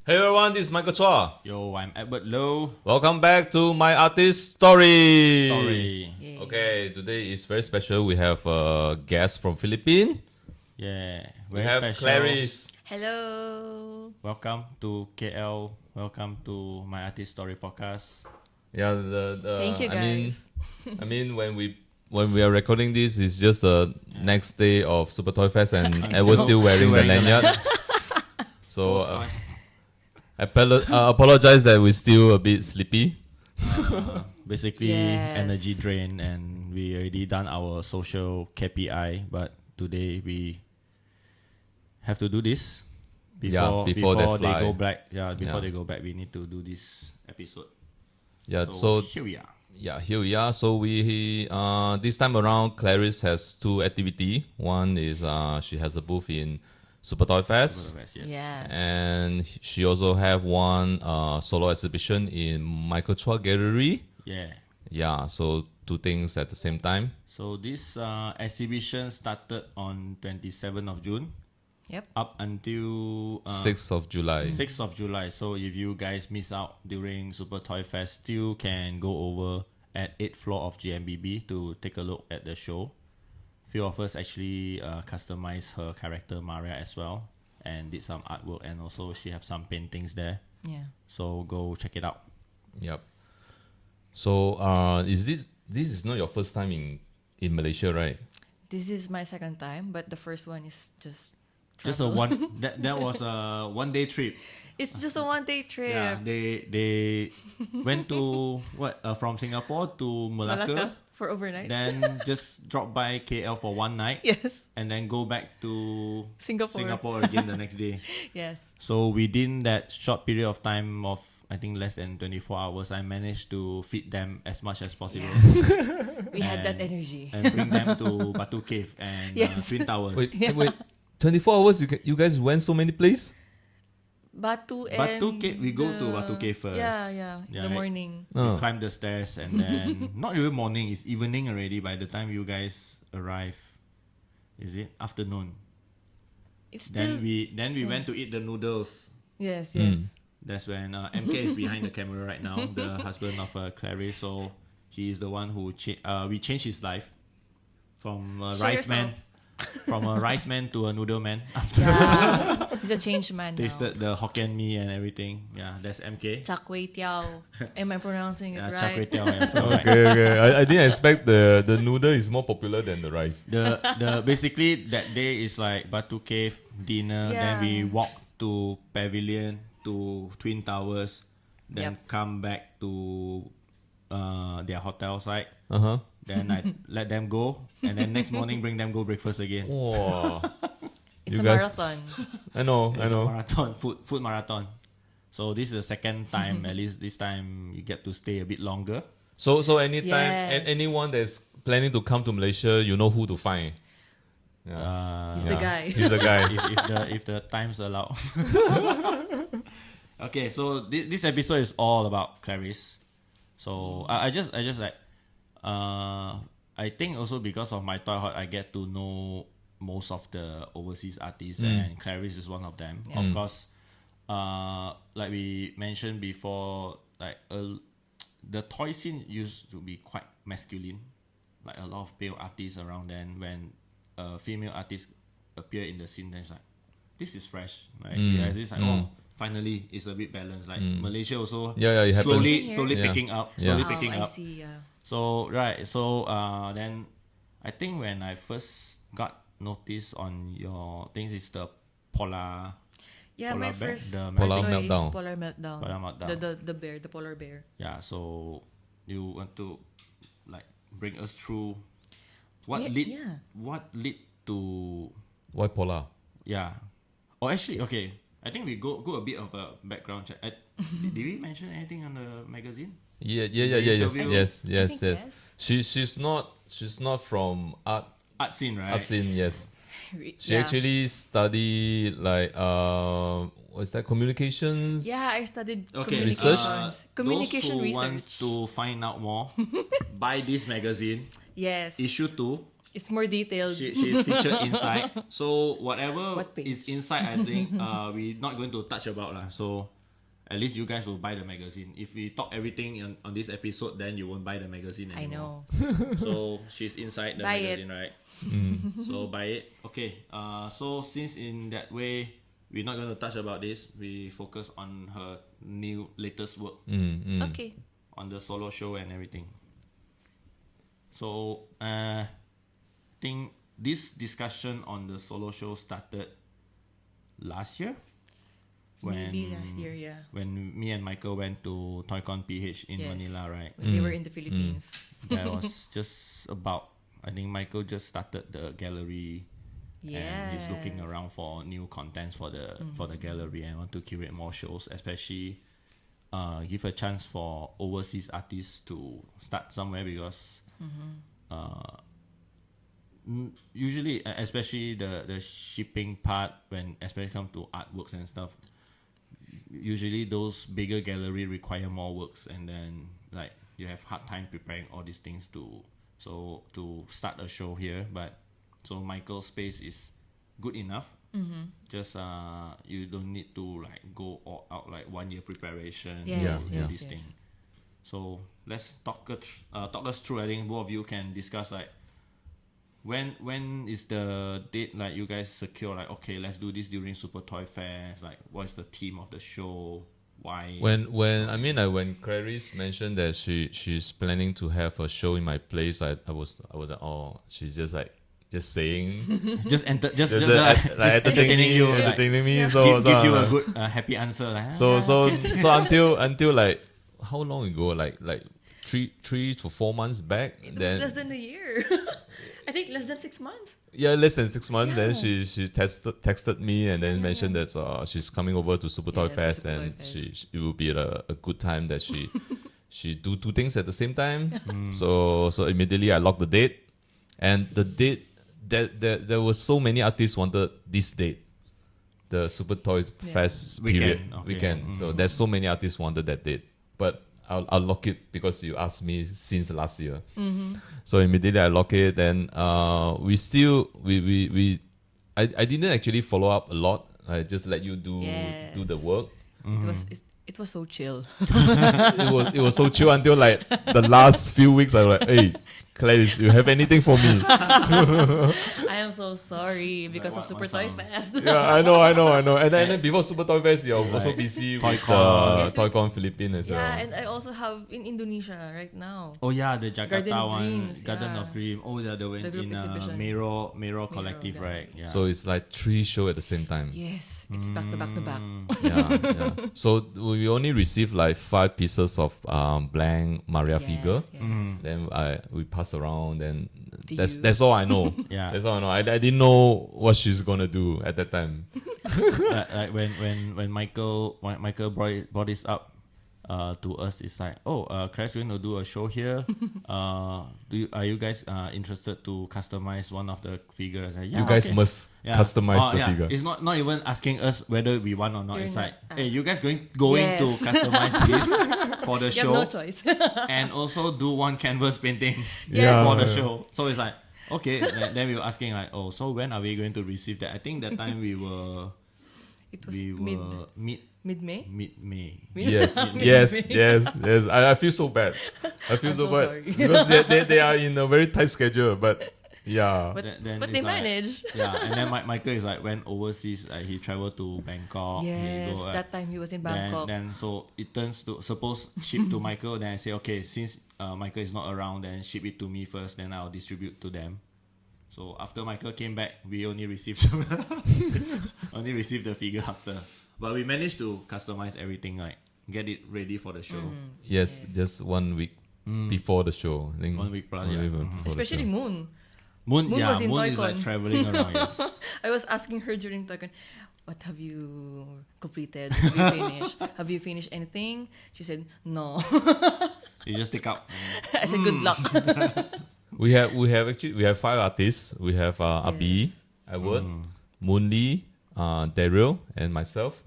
Hey everyone, this is Michael Chuah. Yo, I'm 𝘾𝙀𝙏𝙎𝙏. Welcome back to my artist story. Yay. Okay, today is very special. We have a guest from Philippines. Yeah, We very have special. Klaris. Hello. Welcome to KL. Welcome to my artist story podcast. Yeah, Thank you, guys. I mean, when we are recording this, it's just the next day of Super Toy Fest, and Edward's still wearing the lanyard. So I apologize that we're still a bit sleepy. Basically, Yes. energy drain, and we already done our social KPI, but today we have to do this before before they they fly. go back. Before Yeah. they go back, we need to do this episode. Yeah, So so here we are. yeah, here we are. So we this time around, Klaris has two activities. One is she has a booth in Super Toy Fest. Yes. Yes. And she also have one solo exhibition in Michael Chuah Gallery. Yeah. Yeah, so two things at the same time. So this exhibition started on 27th of June. Yep. Up until 6th of July. 6th of July. So if you guys miss out during Super Toy Fest, still can go over at 8th floor of GMBB to take a look at the show. Few of us actually customized her character Maria as well and did some artwork, and also she have some paintings there. Yeah. So go check it out. Yep. So is this is not your first time in Malaysia, right? This is my second time, but the first one is just Just a travel. one that was a 1 day trip. It's just a 1 day trip. Yeah, they went to from Singapore to Malacca for overnight. then just drop by KL for one night, Yes. and then go back to Singapore. again the next day. Yes. So within that short period of time of I think less than 24 hours, I managed to feed them as much as possible. We had that And- energy. And bring them to Batu Cave and Yes. Twin Towers. Wait, 24 hours. You guys went so many places. Batu and Batu Cave, we go to Batu Cave first. Yeah. Yeah, The right. morning. We Oh. climb the stairs, and then not even morning, it's evening already by the time you guys arrive. Is it afternoon? It's still Then we went to eat the noodles. Yes. That's when MK is behind the camera right now, the husband of Klaris. So he is the one who we changed his life from a Show rice man, from a rice man to a noodle man. After Yeah. He's a changed man now. tasted the Hokkien mee and everything. Yeah, that's MK. Char Kway Teow. Am I pronouncing it Yeah, right? char kway teow, yeah, so right. Okay. I didn't expect the noodle is more popular than the rice. The basically that day is like Batu Cave dinner. Then we Yeah. walk to Pavilion to Twin Towers. Then Yep. come back to their hotel site. Then I let them go, and then next morning bring them go breakfast again. Wow. It's You a guys- marathon. I know. It's a marathon, food marathon. So this is the second time. At least this time you get to stay a bit longer. So anytime Yes. anyone that's planning to come to Malaysia, you know who to find. Yeah. He's the guy. He's the guy. if the times allow. Okay, so this episode is all about Klaris. So I just like I think also because of my toy hut, I get to know most of the overseas artists, and Klaris is one of them. Yeah. Of course, like we mentioned before, like the toy scene used to be quite masculine, like a lot of male artists around. Then when a female artist appear in the scene, then it's like, this is fresh, right? Yeah, this is like, oh, finally it's a bit balanced. Like Malaysia also Yeah, it happens. slowly Yeah. picking up, Yeah. slowly picking I up. see. Yeah. So then I think when I first got notice on your things is the polar Yeah, Polar my bear? first The Polar toy is meltdown. Polar meltdown. Polar meltdown. The bear, the polar bear. Yeah, so you want to like bring us through what Yeah. lead to Why polar? Oh, actually, okay. I think we go a bit of a background check. Did we mention anything on the magazine? Yeah. interview? Yes. I think yes. She's not from art Art scene, right? scene. Yes. She Yeah. actually studied like what's that, communications? Yeah, I studied Okay, communications. Communication those who research. want to find out more, buy this magazine, Yes. issue 2. It's more detailed. She's featured inside. So whatever What page? is inside, I think we're not going to touch about lah. So at least you guys will buy the magazine. If we talk everything on this episode, then you won't buy the magazine anymore. I know. So she's inside the Buy magazine, right? So buy it. Okay. So since in that way we're not going to touch about this, we focus on her new latest work Okay. on the solo show and everything. So I think this discussion on the solo show started last year. Maybe last year, yeah. When me and Michael went to ToyCon PH in Yes. Manila, right? When they were in the Philippines. That was just about, I think Michael just started the gallery and he's looking around for new contents for the gallery and want to curate more shows, especially give a chance for overseas artists to start somewhere because usually, especially the shipping part, when especially come to artworks and stuff, usually those bigger gallery require more works, and then like you have hard time preparing all these things to start a show here. But so Michael's space is good enough. Just you don't need to like go all out like 1 year preparation. Yes, do yes, this yes. thing. So let's talk us through. I think both of you can discuss like when is the date like you guys secure like, okay, let's do this during Super Toy Fest, like what's the theme of the show, why? When Klaris mentioned that she's planning to have a show in my place, I was like, oh, she's just saying just entertaining you, entertaining me. So give you a good happy answer. Like, so until like how long ago? Like 3 to 4 months back. It was Then less than a year. I think less than 6 months. yeah, less than 6 months. Yeah. Then she texted me and then mentioned that she's coming over to Super Toy for Fest Super Toy and Fest. it will be a good time that she do two things at the same time. So immediately I locked the date, and the date that there were so many artists wanted this date, the Super Toy Fest weekend. So there's so many artists wanted that date, but I'll lock it because you asked me since last year. So immediately I lock it. Then I didn't actually follow up a lot. I just let you do the work. It was so chill. It was so chill until like the last few weeks. I was like, hey, Klaris, you have anything for me? I am so sorry because of Super Toy Fest. Yeah, I know. And then before Super Toy Fest, you're also busy with ToyCon Philippines as well. Yeah, and I also have in Indonesia right now. oh yeah, the Jakarta Garden of one, Dreams, Garden yeah. of Dream. Oh, the one The group in exhibition. Mero Collective, yeah. right? Yeah. So it's like 3 shows at the same time. Yes, it's back to back to back. Yeah. So we only received like 5 pieces of blank Maria figure. Yes. Then we pass around. Then To you. that's all I know. Yeah. That's all I know. I didn't know what she's gonna do at that time. like when Michael brought this up to us, it's like, oh, Klaris going to do a show here. Are you guys interested to customize one of the figures? Like, yeah, You guys okay. must customize the figure. It's not even asking us whether we want or not. You're It's not like, hey, you guys going to Yes. customize this for the You show, have no choice. and also do one canvas painting Yeah. for the show. So it's like, okay. Then we were asking like, oh, so when are we going to receive that? I think that time we were It was mid-May. mid-May. Yes. I feel so bad. I feel I'm so so bad sorry. because they are in a very tight schedule. But yeah, But Then but it's they like- managed. Yeah, and then Michael is like went overseas. Like he traveled to Bangkok. Yes, he go, that time he was in then, Bangkok. then so it turns to suppose ship to Michael. Then I say, okay, since Michael is not around, then ship it to me first. Then I'll distribute to them. So after Michael came back, we only received the figure after. But we managed to customize everything, like get it ready for the show. yes, just 1 week before the show. I think 1 week plus, 1 yeah. week before the Especially show. Moon. Moon was in Moon is like ToyCon. traveling around. Yes. I was asking her during ToyCon, what have you completed? Have you finished anything? She said, no. You just take out. I said, good luck. We have 5 artists. We have Abi, Yes. Edward, Moon Lee, Daryl, and myself.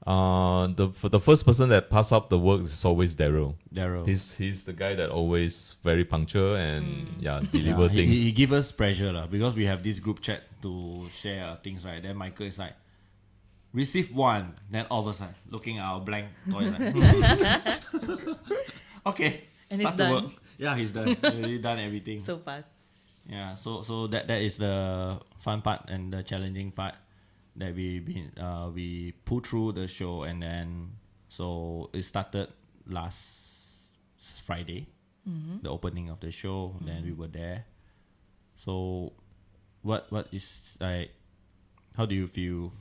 The first person that pass up the work is always Daryl. Daryl. He's the guy that always very punctual and deliver He things. give us pressure because we have this group chat to share things, right? Then Michael is like, receive one. Then all of us like looking at our blank toilet. Okay. And he's start to done. work. Yeah, he's done. He already done everything. So fast. Yeah, so that is the fun part and the challenging part that we pull through the show, and then so it started last Friday, the opening of the show. Then we were there. So, what is like? How do you feel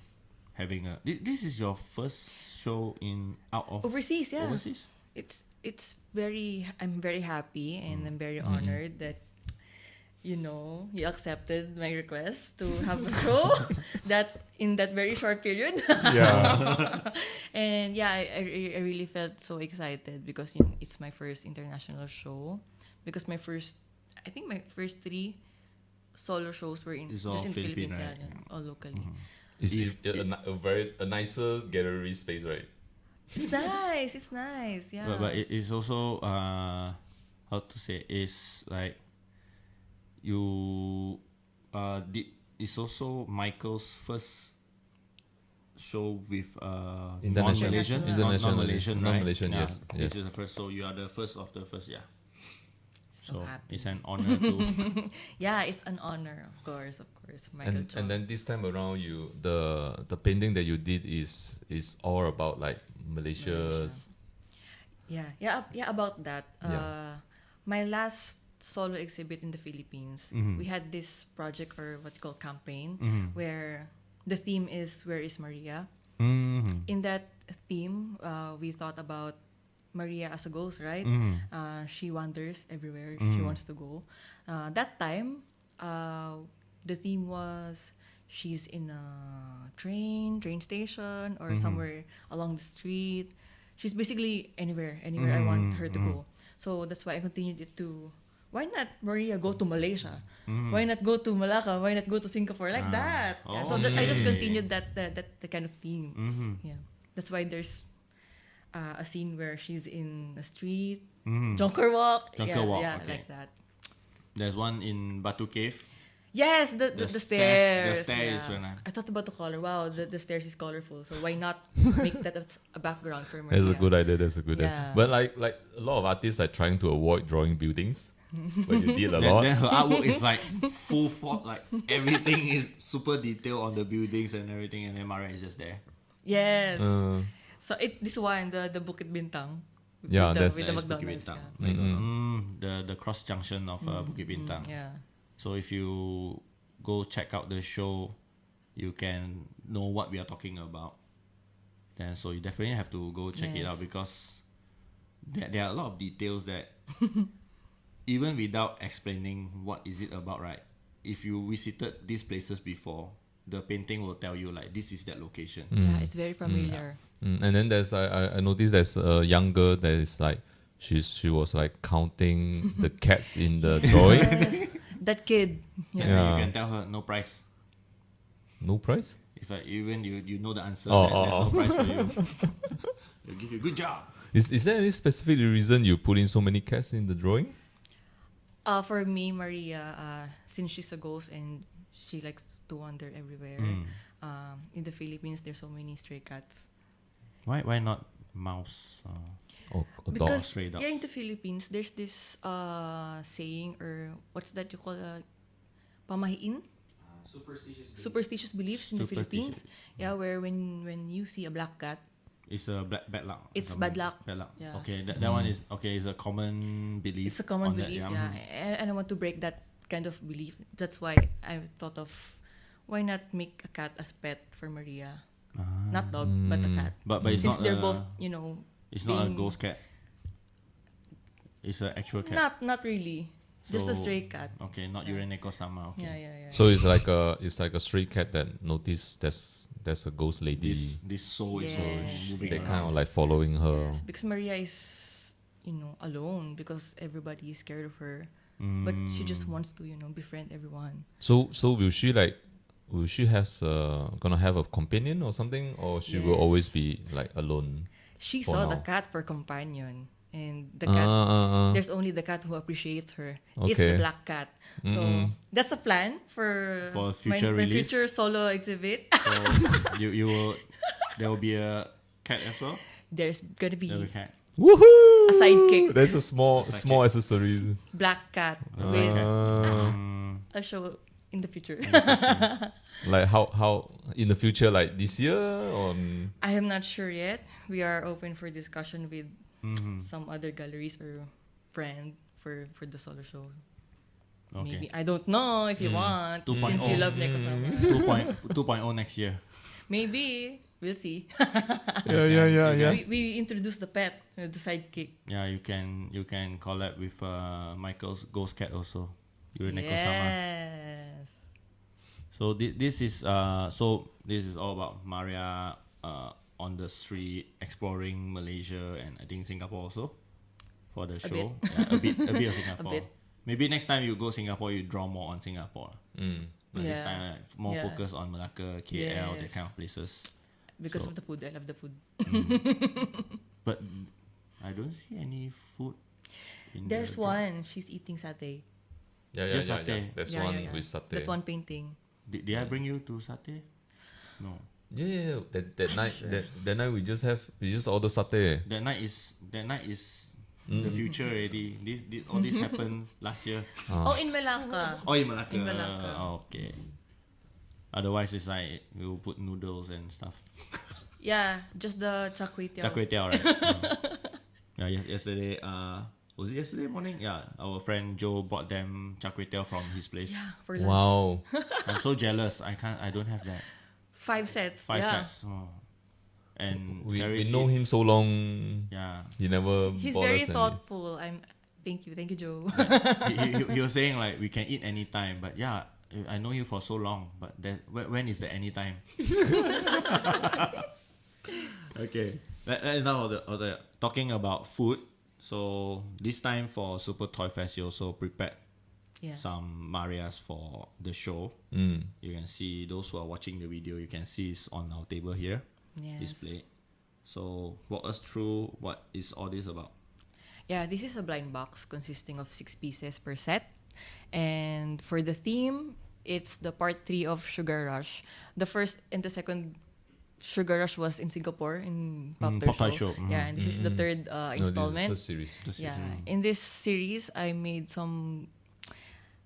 having a? This is your first show out of Overseas, yeah. overseas. It's very. I'm very happy and I'm very honored that you accepted my request to have a show that in that very short period. Yeah. And yeah, I really felt so excited because it's my first international show. Because my first 3 solo shows were It's just all in the Philippine, Philippines, right? yeah, all locally. It's a nicer gallery space, right? It's nice. It's nice. Yeah. But it is also how to say, it's like you it's also Michael's first show with International. non-Malaysian, right? Non-Malaysian, Yeah. yes. This is the first, so you are the first of the first, yeah. So happy. It's an honor to Yeah, it's an honor, of course, Michael Chuah. And then this time around, the painting that you did is all about like Malaysia's. Yeah, about that. Yeah. My last solo exhibit in the Philippines, we had this project or what you call campaign where the theme is Where is Maria? In that theme, we thought about Maria as a ghost, right? She wanders everywhere she wants to go. That time, the theme was she's in a train station or somewhere along the street. She's basically anywhere I want her to go. So that's why I continued it to, why not Maria go to Malaysia? Why not go to Malacca? Why not go to Singapore? Like that. Yeah, so I just continued that kind of theme. Yeah, that's why there's a scene where she's in a street, Jonker Walk. Jonker Walk, yeah, okay. like that. There's one in Batu Cave. Yes, the stairs. The stairs. Yeah. I thought about the color. Wow, the stairs is colorful. So why not make that as a background for Maria? That's a good idea. That's a good idea. Yeah. But like a lot of artists are trying to avoid drawing buildings, but you did a lot. Then her artwork is like full fort, like everything is super detailed on the buildings and everything, and then Maria is just there. Yes. So this one, the Bukit Bintang. Yeah, with that's the Bukit McDonald's. Bintang. The cross junction of Bukit Bintang. Yeah. So if you go check out the show, you can know what we are talking about. Then so you definitely have to go check it out, because there are a lot of details that even without explaining what is it about, right? If you visited these places before, the painting will tell you like this is that location. Yeah, it's very familiar. And then there's I noticed there's a young girl that is like she was like counting the cats in the drawing. Yes. That kid. And Yeah. then you can tell her no price. No price? If even you know the answer, Oh, then there's oh, no price for you. They'll give you good job. Is there any specific reason you put in so many cats in the drawing? For me, Maria, since she's a ghost and she likes to wander everywhere, in the Philippines there's so many stray cats. Why not mouse? Or Because stray dogs. here in the Philippines, there's this saying, or what's that you call pamahiin? Superstitious beliefs in the Philippines. Yeah, where when you see a black cat, It's a bad luck. It's Something. bad luck. Bad luck. Yeah. Okay, that one is okay. It's a common belief. it's a common on that, belief, yeah. yeah. And I want to break that kind of belief. That's why I thought of, why not make a cat as pet for Maria? Not dog, but a cat. But it's Since not they're a, both, It's not a being- ghost cat. It's an actual cat. Not really. Just a So- stray cat. Okay, not Uraneko sama. Okay. Yeah. So it's like a stray cat that noticed there's a ghost lady. This soul Yes. is moving They around. kind of like following her. Yes, because Maria is, alone because everybody is scared of her. But she just wants to, befriend everyone. So will she like will she gonna have a companion or something, or she will always be like alone? She for saw the now? cat for companion, and the cat. There's only the cat who appreciates her. It's the Okay. black cat. So that's a plan for future my release? future solo exhibit. So you will there will be a cat as well. There's gonna There will be be a cat. Woohoo! A sidekick. There's a small sidekick. accessories. black cat. Black cat. I'll show in the future. Like how in the future, like this year or I am not sure yet. We are open for discussion with some other galleries or friend for the solo show. Okay. Maybe I don't know if you want 2.0. since you love Neko-sama. 2.0 next year. Maybe we'll see. yeah. We introduced the pet, the sidekick. Yeah, you can collab with Michael's ghost cat also. You're Neko-sama. Yes. So this is all about Maria on the street exploring Malaysia and I think Singapore also for the show. bit. Yeah, a bit of Singapore. bit. Maybe next time you go Singapore, you draw more on Singapore. But this Yeah. time more Yeah. focus on Malacca, KL, that Yes. kind of places. Because So- of the food. I love the food. But I don't see any food. In There's the one. She's eating satay. Just satay. There's Yeah, one yeah, yeah. with satay. That one painting. Did I bring you to satay? No. Yeah. That night, that night we just order satay. That night is the future already. All this happened last year. Oh, in Malacca. Oh, in Malacca. In Malacca. Oh, okay. Otherwise, it's like you put noodles and stuff. Yeah, just the char kway teow. Char kway teow, right? Yeah. Yesterday. Was it yesterday morning? Yeah. Our friend Joe bought them char kway teow from his place. Yeah, for lunch. Wow. I'm so jealous. I don't have that. 5 sets. 5 yeah. sets. Oh. And we Klaris know eat- him so long. Yeah. He never. He's bought very us any. thoughtful. Thank you, Joe. he was saying like we can eat anytime, but yeah, I know you for so long, but when is the anytime? Okay, that is now the talking about food. So this time for Super Toy Fest, you also prepared Yeah. some Marias for the show. You can see those who are watching the video. You can see it's on our table here, Yes. displayed. So walk us through what is all this about. Yeah, this is a blind box consisting of 6 pieces per set. And for the theme, it's the part 3 of Sugar Rush. The first and the second Sugar Rush was in Singapore in Pop Toy Pop Toy Show. Show. Mhm. Yeah, and this is the third installment. No, this is the series. Yeah, in this series, I made some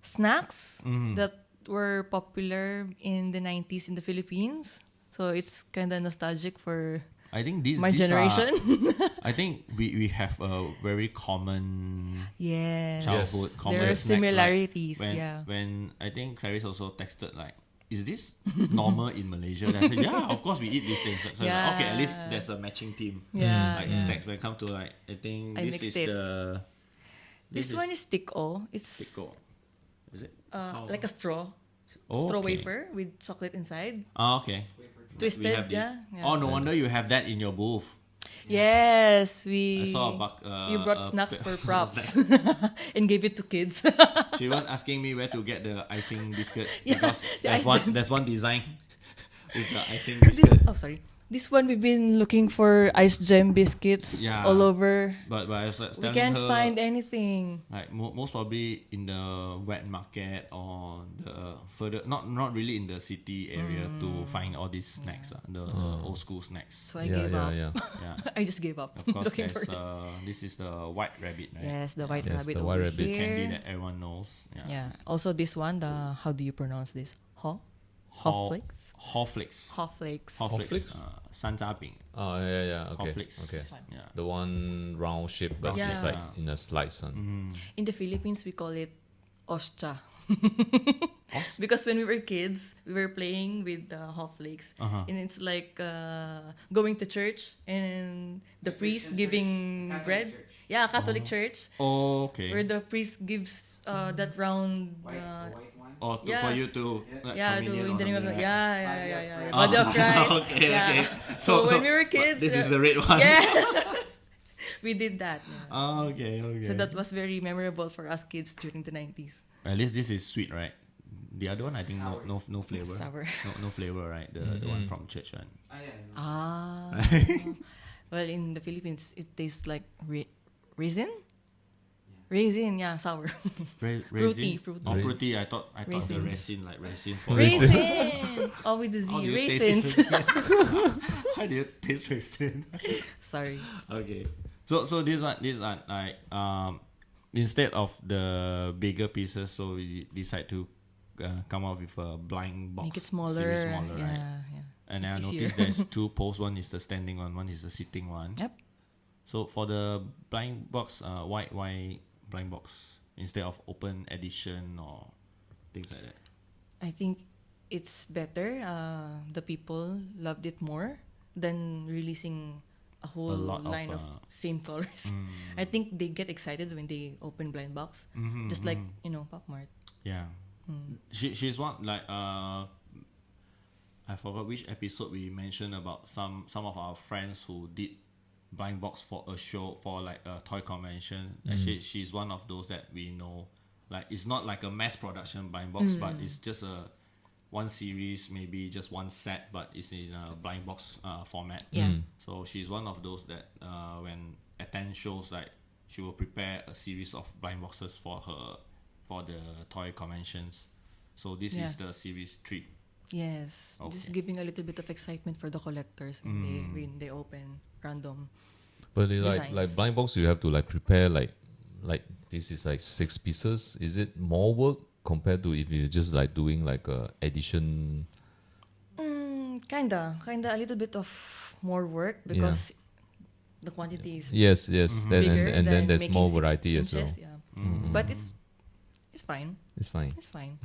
snacks that were popular in the 90s in the Philippines. So it's kind of nostalgic for I think these my these generation. I think we have a very common Yes. childhood common There are snacks, like similarities, when, yeah. When I think Klaris also texted like, is this normal in Malaysia? Then I said, yeah, of course we eat these things. So Yeah. like, okay, at least there's a matching team. Yeah, Like yeah. snacks when it comes to like I think I this mixed is it. this One is Tico. It's Tico. Is it? like a straw. Oh, Straw okay. wafer with chocolate inside. Oh, okay. Twisted, We have this. yeah. Oh, no wonder you have that in your booth. Yes, I we saw we brought snacks for props Snack. and gave it to kids. She was asking me where to get the icing biscuit Yeah, because the ice there's one design with the icing this, biscuit. this one we've been looking for ice gem biscuits Yeah. all over. But I was like, We telling can't her, find anything. like most probably in the wet market or the further not really in the city area to find all these snacks, the old school snacks. So I gave up. Yeah. Yeah. I just gave up Of course, looking for there's it. this is the white rabbit, right? Yes, the white Yes, rabbit the over white rabbit. here. Candy that everyone knows. Yeah. Yeah. Also this one, the how do you pronounce this? Hawflakes? Hawflakes. Hawflakes. Hawflakes? 山楂饼. Oh yeah. Okay. Hawflakes. Okay. Yeah. The one round shape, but Yeah. just like in a slice. In the Philippines, we call it oscha. Because when we were kids, we were playing with the Hawflakes. And it's like going to church and the priest giving bread. Yeah, Catholic church. Oh, okay. Where the priest gives that round... Or yeah. for you to yeah, to communion in the or name of something, the, right? yeah. Oh, Body of Christ. okay, yeah. okay. So when we were kids, this is the red one. yes, we did that. Yeah. Oh, okay. So that was very memorable for us kids during the 90s. At least this is sweet, right? The other one, I think no flavor. Sour. No flavor, right? The one from church one. Ah. Well, in the Philippines, it tastes like raisin. Raisin, yeah, sour. Fruity. Oh, fruity. I thought of the Raisins. resin, like resin for Raisin. Oh, with the Z. How do you Raisins. taste it? How do you taste raisin? Sorry. Okay. So this one like instead of the bigger pieces, so we decide to come up with a blind box. Make it smaller. Series smaller, Yeah, right? yeah. And It's I easier. noticed there's two posts. One is the standing one is the sitting one. Yep. So for the blind box, why blind box instead of open edition or things like that? I think it's better. The people loved it more than releasing a whole lot of, line of same colors. I think they get excited when they open blind box, just like Pop Mart. Yeah. She's one like I forgot which episode we mentioned about some of our friends who did blind box for a show, for like a toy convention. Actually, she's one of those that we know. Like, it's not like a mass production blind box, but it's just a one series, maybe just one set, but it's in a blind box format. Yeah. So she's one of those that when attend shows, like she will prepare a series of blind boxes for the toy conventions. So this is the series 3. Yes, just giving a little bit of excitement for the collectors when they open random. But designs. like blind box, you have to like prepare like this is like 6 pieces. Is it more work compared to if you're just like doing like a edition? Kinda a little bit of more work because the quantity is Yes. Then, bigger and then than there's making more 6 variety as well. inches, yeah. But it's fine. It's fine. It's fine.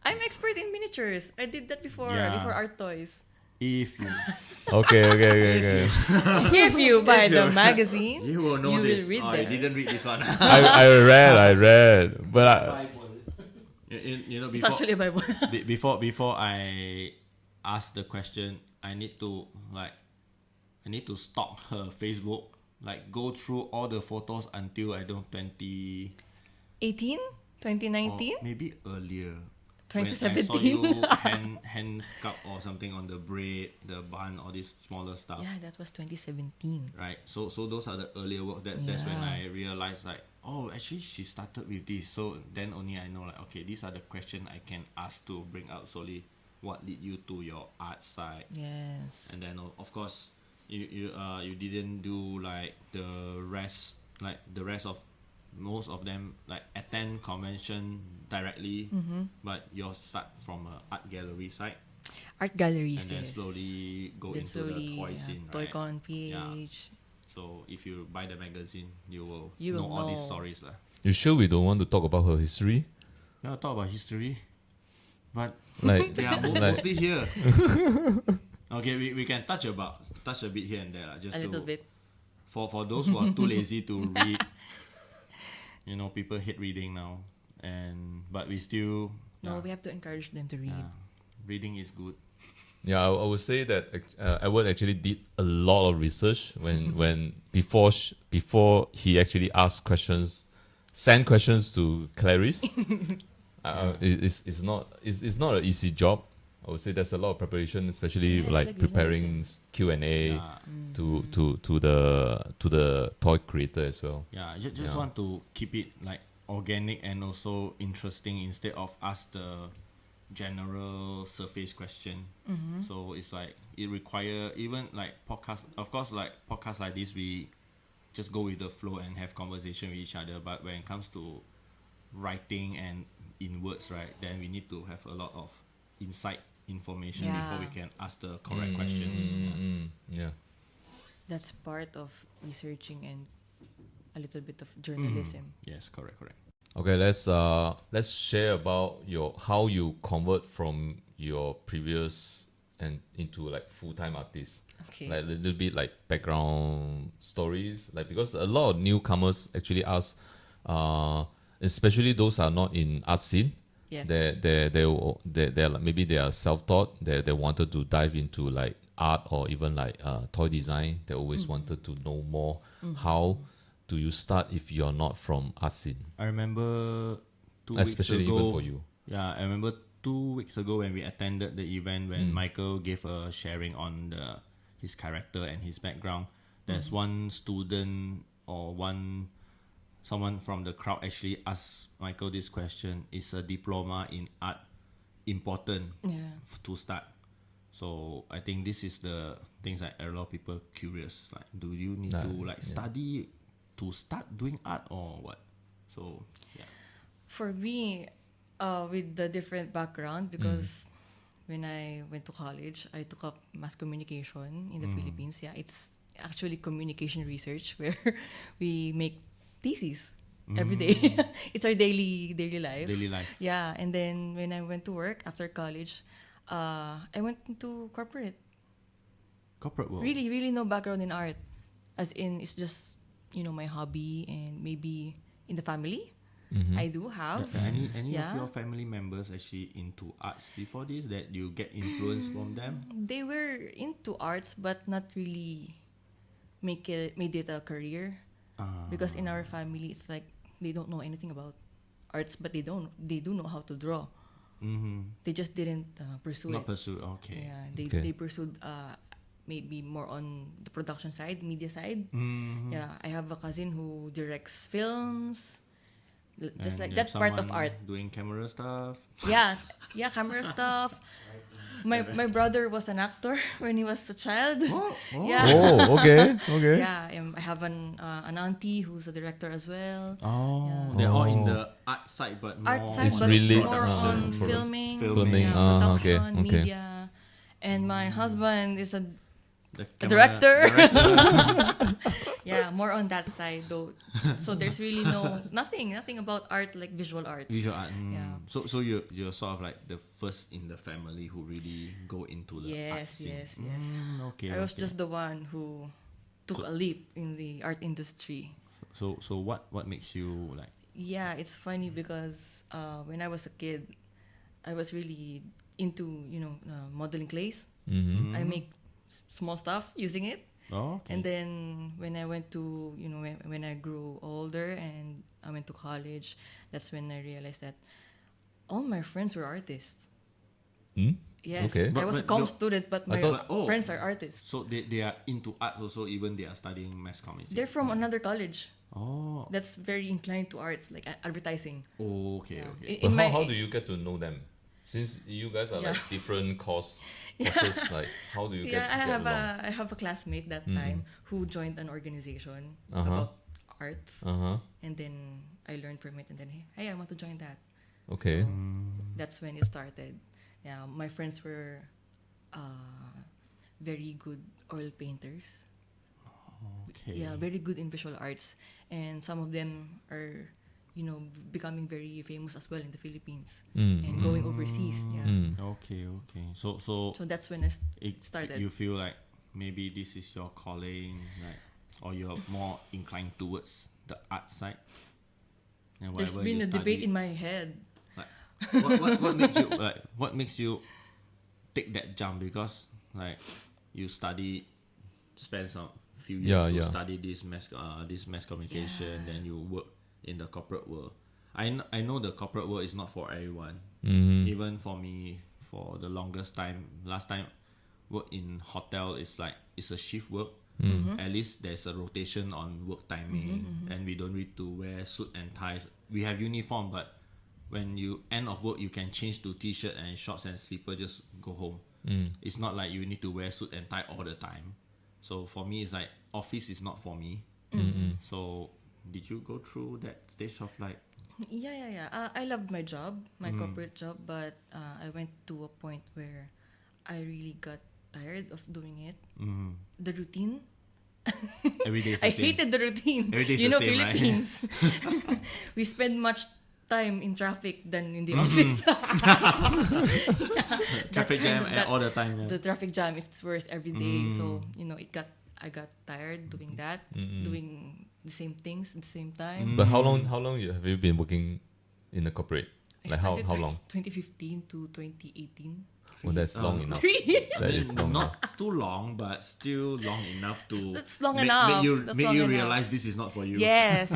I'm expert in miniatures. I did that before Art Toys. If you Okay. If you buy the magazine, you will know you this. will read I there. didn't read this one. I read, but you know, It's before actually a Bible. before I ask the question, I need to stalk her Facebook, like go through all the photos until I don't 2019 2019? or maybe earlier. 2017. When I saw you hand sculpt or something on the braid, the bun, all this smaller stuff. Yeah, that was 2017. Right. So those are the earlier work. That's when I realized like, oh, actually she started with this. So then only I know like, okay, these are the questions I can ask to bring out solely what led you to your art side. Yes. And then of course you didn't do like the rest of most of them like attend convention directly, but you start from a art gallery side Art galleries, and then yes. slowly go Then into slowly, the toy scene, right? Toycon PH. Yeah. So if you buy the magazine, you will You know will all these know. stories lah. you sure we don't want to talk about her history? Yeah, talk about history, but Like they are like mostly here. Okay, we can touch a bit here and there lah, just A little bit. for those who are too lazy to read. You know, people hate reading now, but we still We have to encourage them to read. reading is good. Yeah, I would say that Edward actually did a lot of research when before he actually asked questions, sent questions to Klaris. It's not an easy job. I would say there's a lot of preparation, especially Yeah, it's like like preparing Q&A to the toy creator as well. Yeah, just want to keep it like organic and also interesting instead of ask the general surface question. So it's like it require even like podcast. Of course, like podcasts like this, we just go with the flow and have conversation with each other. But when it comes to writing and in words, right, then we need to have a lot of insight information before we can ask the correct questions. Yeah. That's part of researching and a little bit of journalism. Yes, correct. Okay, let's share about how you convert from your previous and into like full-time artist. Okay. Like a little bit like background stories, like because a lot of newcomers actually ask, especially those are not in art scene. Yeah. They're like, maybe they are self-taught. They wanted to dive into like art or even like toy design. They always wanted to know more. How do you start if you're not from art scene? I remember 2 Especially weeks ago. even for you. Yeah, I remember 2 weeks ago when we attended the event when Michael gave a sharing on his character and his background. There's one student or someone from the crowd actually asked Michael this question: is a diploma in art important to start? So I think this is the things that a lot of people curious. Like, do you need to study to start doing art or what? So yeah. For me, with the different background, because when I went to college, I took up mass communication in the Philippines. Yeah, it's actually communication research where we make theses every day. It's our daily life. Daily life. Yeah, and then when I went to work after college, I went into corporate. Corporate world. Really no background in art. As in, it's just, my hobby and maybe in the family. I do have. Any of your family members actually into arts before this that you get influence from them? They were into arts, but not really made it a career. Because in our family, it's like they don't know anything about arts, but they do know how to draw. They just didn't pursue Not it. pursue. Okay. Yeah, they pursued maybe more on the production side, media side. Yeah, I have a cousin who directs films. Just And like you that have part of someone art. doing camera stuff. Yeah, camera stuff. My brother was an actor when he was a child. Yeah. Oh, okay. Yeah, I have an auntie who's a director as well. Oh, Yeah. they're all in the art side, but more Art side, It's but really more on for filming, filming. yeah, Okay, production, okay. media. And my husband is a the director. director. yeah, more on that side though. So there's really nothing about art like visual arts. Visual art. Yeah. So you're sort of like the first in the family who really go into the art scene. Yes. Okay. I was just the one who took a leap in the art industry. So what makes you like? Yeah, it's funny because when I was a kid, I was really into modeling clays. I make small stuff using it. Oh, okay. And then when I went to when I grew older and I went to college, that's when I realized that all my friends were artists. Yes, Okay. I was a But comm no, student, but my thought- friends are artists. So they are into art also, even they are studying mass communication. They're from another college Oh. that's very inclined to arts, like advertising. Oh, okay. Yeah. Okay. In But my- how do you get to know them? Since you guys are like different courses, like how do you get along? I have a classmate that time who joined an organization Uh-huh. about arts, Uh-huh. and then I learned from it, and then hey, I want to join that. Okay. So that's when it started. Yeah, my friends were very good oil painters. Okay. Yeah, very good in visual arts, and some of them are becoming very famous as well in the Philippines and going overseas. Yeah. Okay. So So that's when I it started. You feel like maybe this is your calling, like, or you're more inclined towards the art side. And There's whatever been you a debate study, in my head. like, what makes you what makes you take that jump? Because like you spend some few years to study this mass communication, then you work in the corporate world. I know the corporate world is not for everyone. Even for me, for the longest time, last time work in hotel is like it's a shift work. At least there's a rotation on work timing, and we don't need to wear suit and ties. We have uniform, but when you end of work, you can change to t-shirt and shorts and slipper, just go home. It's not like you need to wear suit and tie all the time. So for me, it's like office is not for me. So did you go through that stage of like? Yeah. I loved my job, my corporate job, but I went to a point where I really got tired of doing it. The routine. Every day is the I same. hated the routine. Every day is the same, right? Philippines. We spend much time in traffic than in the office. Traffic jam all the time. Yeah. The traffic jam is worse every day. So I got tired doing that, doing the same things at the same time. But how long have you been working in the corporate? I Like how started long? 2015 to 2018. Well, that's long enough. 3 years. That is long enough. Not too long, but still long enough to That's long make enough. you That's make long you enough. realize this is not for you. Yes.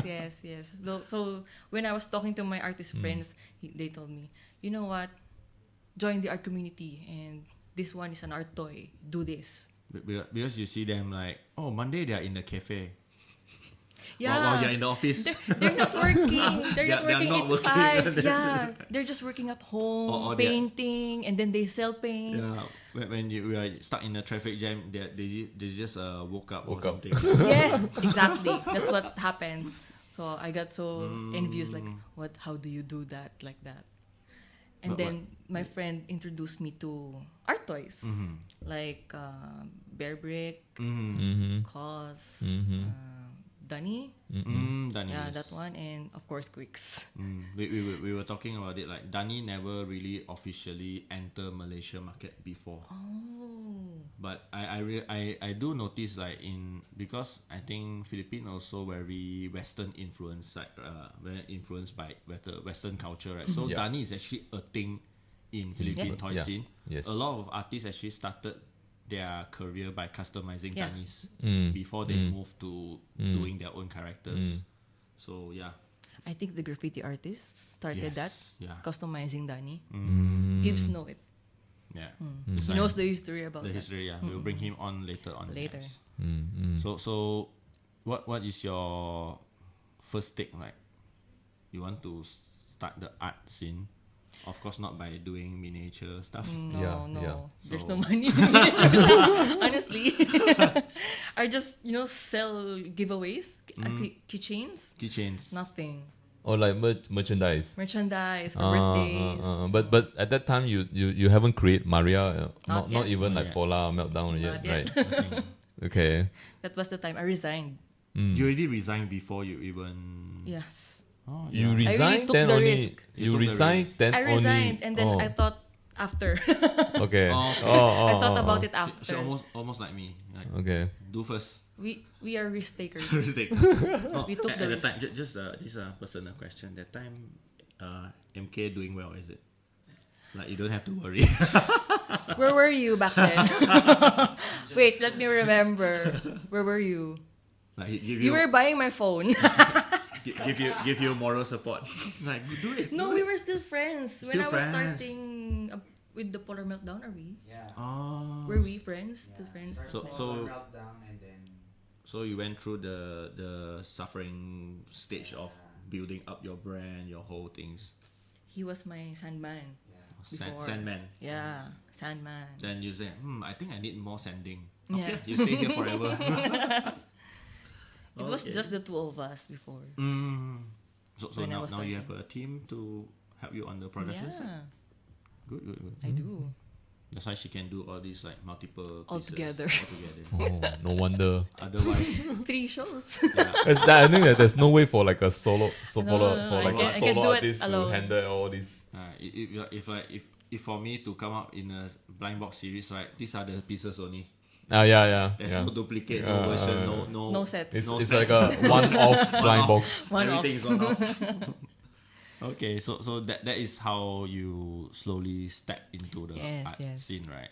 So when I was talking to my artist friends, they told me, you know what? Join the art community, and this one is an art toy. Do this. Because you see them like, oh, Monday they are in the cafe. Yeah. While you're in the office. They're not working. They're not working not 8 to working. 5. Yeah. They're just working at home, Or they're- painting, and then they sell paints. Yeah, when you are stuck in a traffic jam, they just woke up or Woke up. something. Yes, exactly. That's what happened. So I got so envious, like, what? How do you do that like that? And But then my friend introduced me to art toys, like Bear Brick, Cause, Dunny. Danny, Yeah, yes. that one, and of course Quicks. We were talking about it, like Danny never really officially enter Malaysia market before. Oh. But I do notice, like, because I think Philippines also very Western influenced, like very influenced by Western culture, right? So Yeah. Danny is actually a thing in Philippine toy Yeah. scene. Yes. A lot of artists actually started their career by customizing Yeah. Dannies before they moved to doing their own characters. So yeah. I think the graffiti artists started that, Yeah. customizing Danny. Gibbs know it. Yeah. He knows the history about the that. history. Yeah, we'll bring him on later on. Later. Yes. So what is your first take like? You want to start the art scene? Of course, not by doing miniature stuff. No, Yeah, no. yeah. There's So- no money. Honestly, I just sell giveaways, keychains, Keychains. nothing. Or like merchandise. Merchandise for birthdays. But at that time you haven't created Maria, Not not yet. even Not like yet. Polar Meltdown Not yet, yet. right? Okay. That was the time I resigned. You already resigned before you even. Yes. Oh, You yeah. resigned took then the only risk. you took the resigned risk. then I only. resigned, and then oh, I thought after. okay. Oh, okay. I thought about it She after. almost like me. Like, Okay. do first. We are risk takers. Mistake. We took at the the risk. time, just this personal question. That time, MK doing well, is it? Like, you don't have to worry. Where were you back then? Wait, let me remember. Where were you? Like, he give You were buying my phone. give you moral support. Like, do it. No, do we it. were still friends when Still I was friends. starting with the Polar Meltdown. Are we? Yeah. Oh. Were we friends? Still friends? So- Meltdown and then So you went through the suffering stage of building up your brand, your whole things. He was my Sandman. Before. Sandman. Yeah, Sandman. Then you say, I think I need more sanding. Okay, Yes. you stay here forever. It was Okay. just the two of us before. So When I now, was now you starting. have a team to help you on the production side? Yeah, Good. I do. That's why she can do all these like multiple All pieces together. Oh, no wonder. Otherwise, 3 shows. yeah. It's that, I think that there's no way for like a solo for No, like I a can do solo it artist to alone. handle all this. If for me to come up in a blind box series, right, these are the pieces only. Yeah. There's yeah. no duplicate, no version, no No sets. It's, no it's sets. like a one-off blind box. Everything is One-offs. one off. Okay, so that is how you slowly step into the Yes, art yes. scene, right?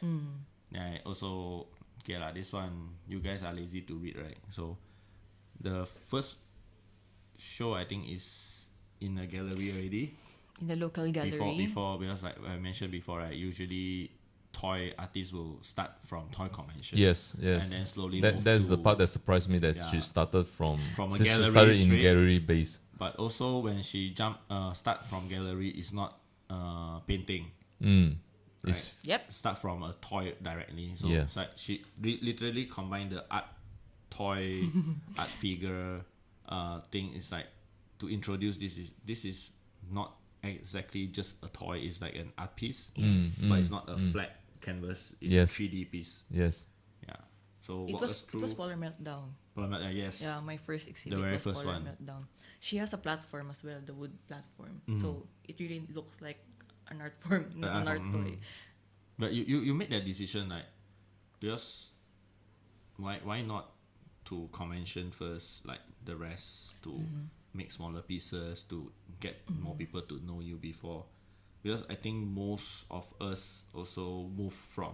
Yeah. Also, okay lah. This one, you guys are lazy to read, right? So, the first show I think is in a gallery already. In the local gallery. Before because like I mentioned before, right? Usually, toy artists will start from toy convention. Yes. And then slowly move That's the to- part that surprised me that Yeah. she started from From a she gallery started in straight. gallery base. But also when she start from gallery, it's not painting. It's Yep. Start from a toy directly. So Yeah. it's like she literally combined the art toy, art figure thing. It's like to introduce this is not exactly just a toy. It's like an art piece, but it's not a flat canvas. It's Yes. a 3D piece. yes. Yeah. So It walk was us through. Polar Meltdown. Yes. Yeah, my first exhibit very was first Polar one. Meltdown. She has a platform as well, the wood platform. So it really looks like an art form, not an art toy. But you made that decision like because why not to convention first like the rest to make smaller pieces to get more people to know you before, because I think most of us also move from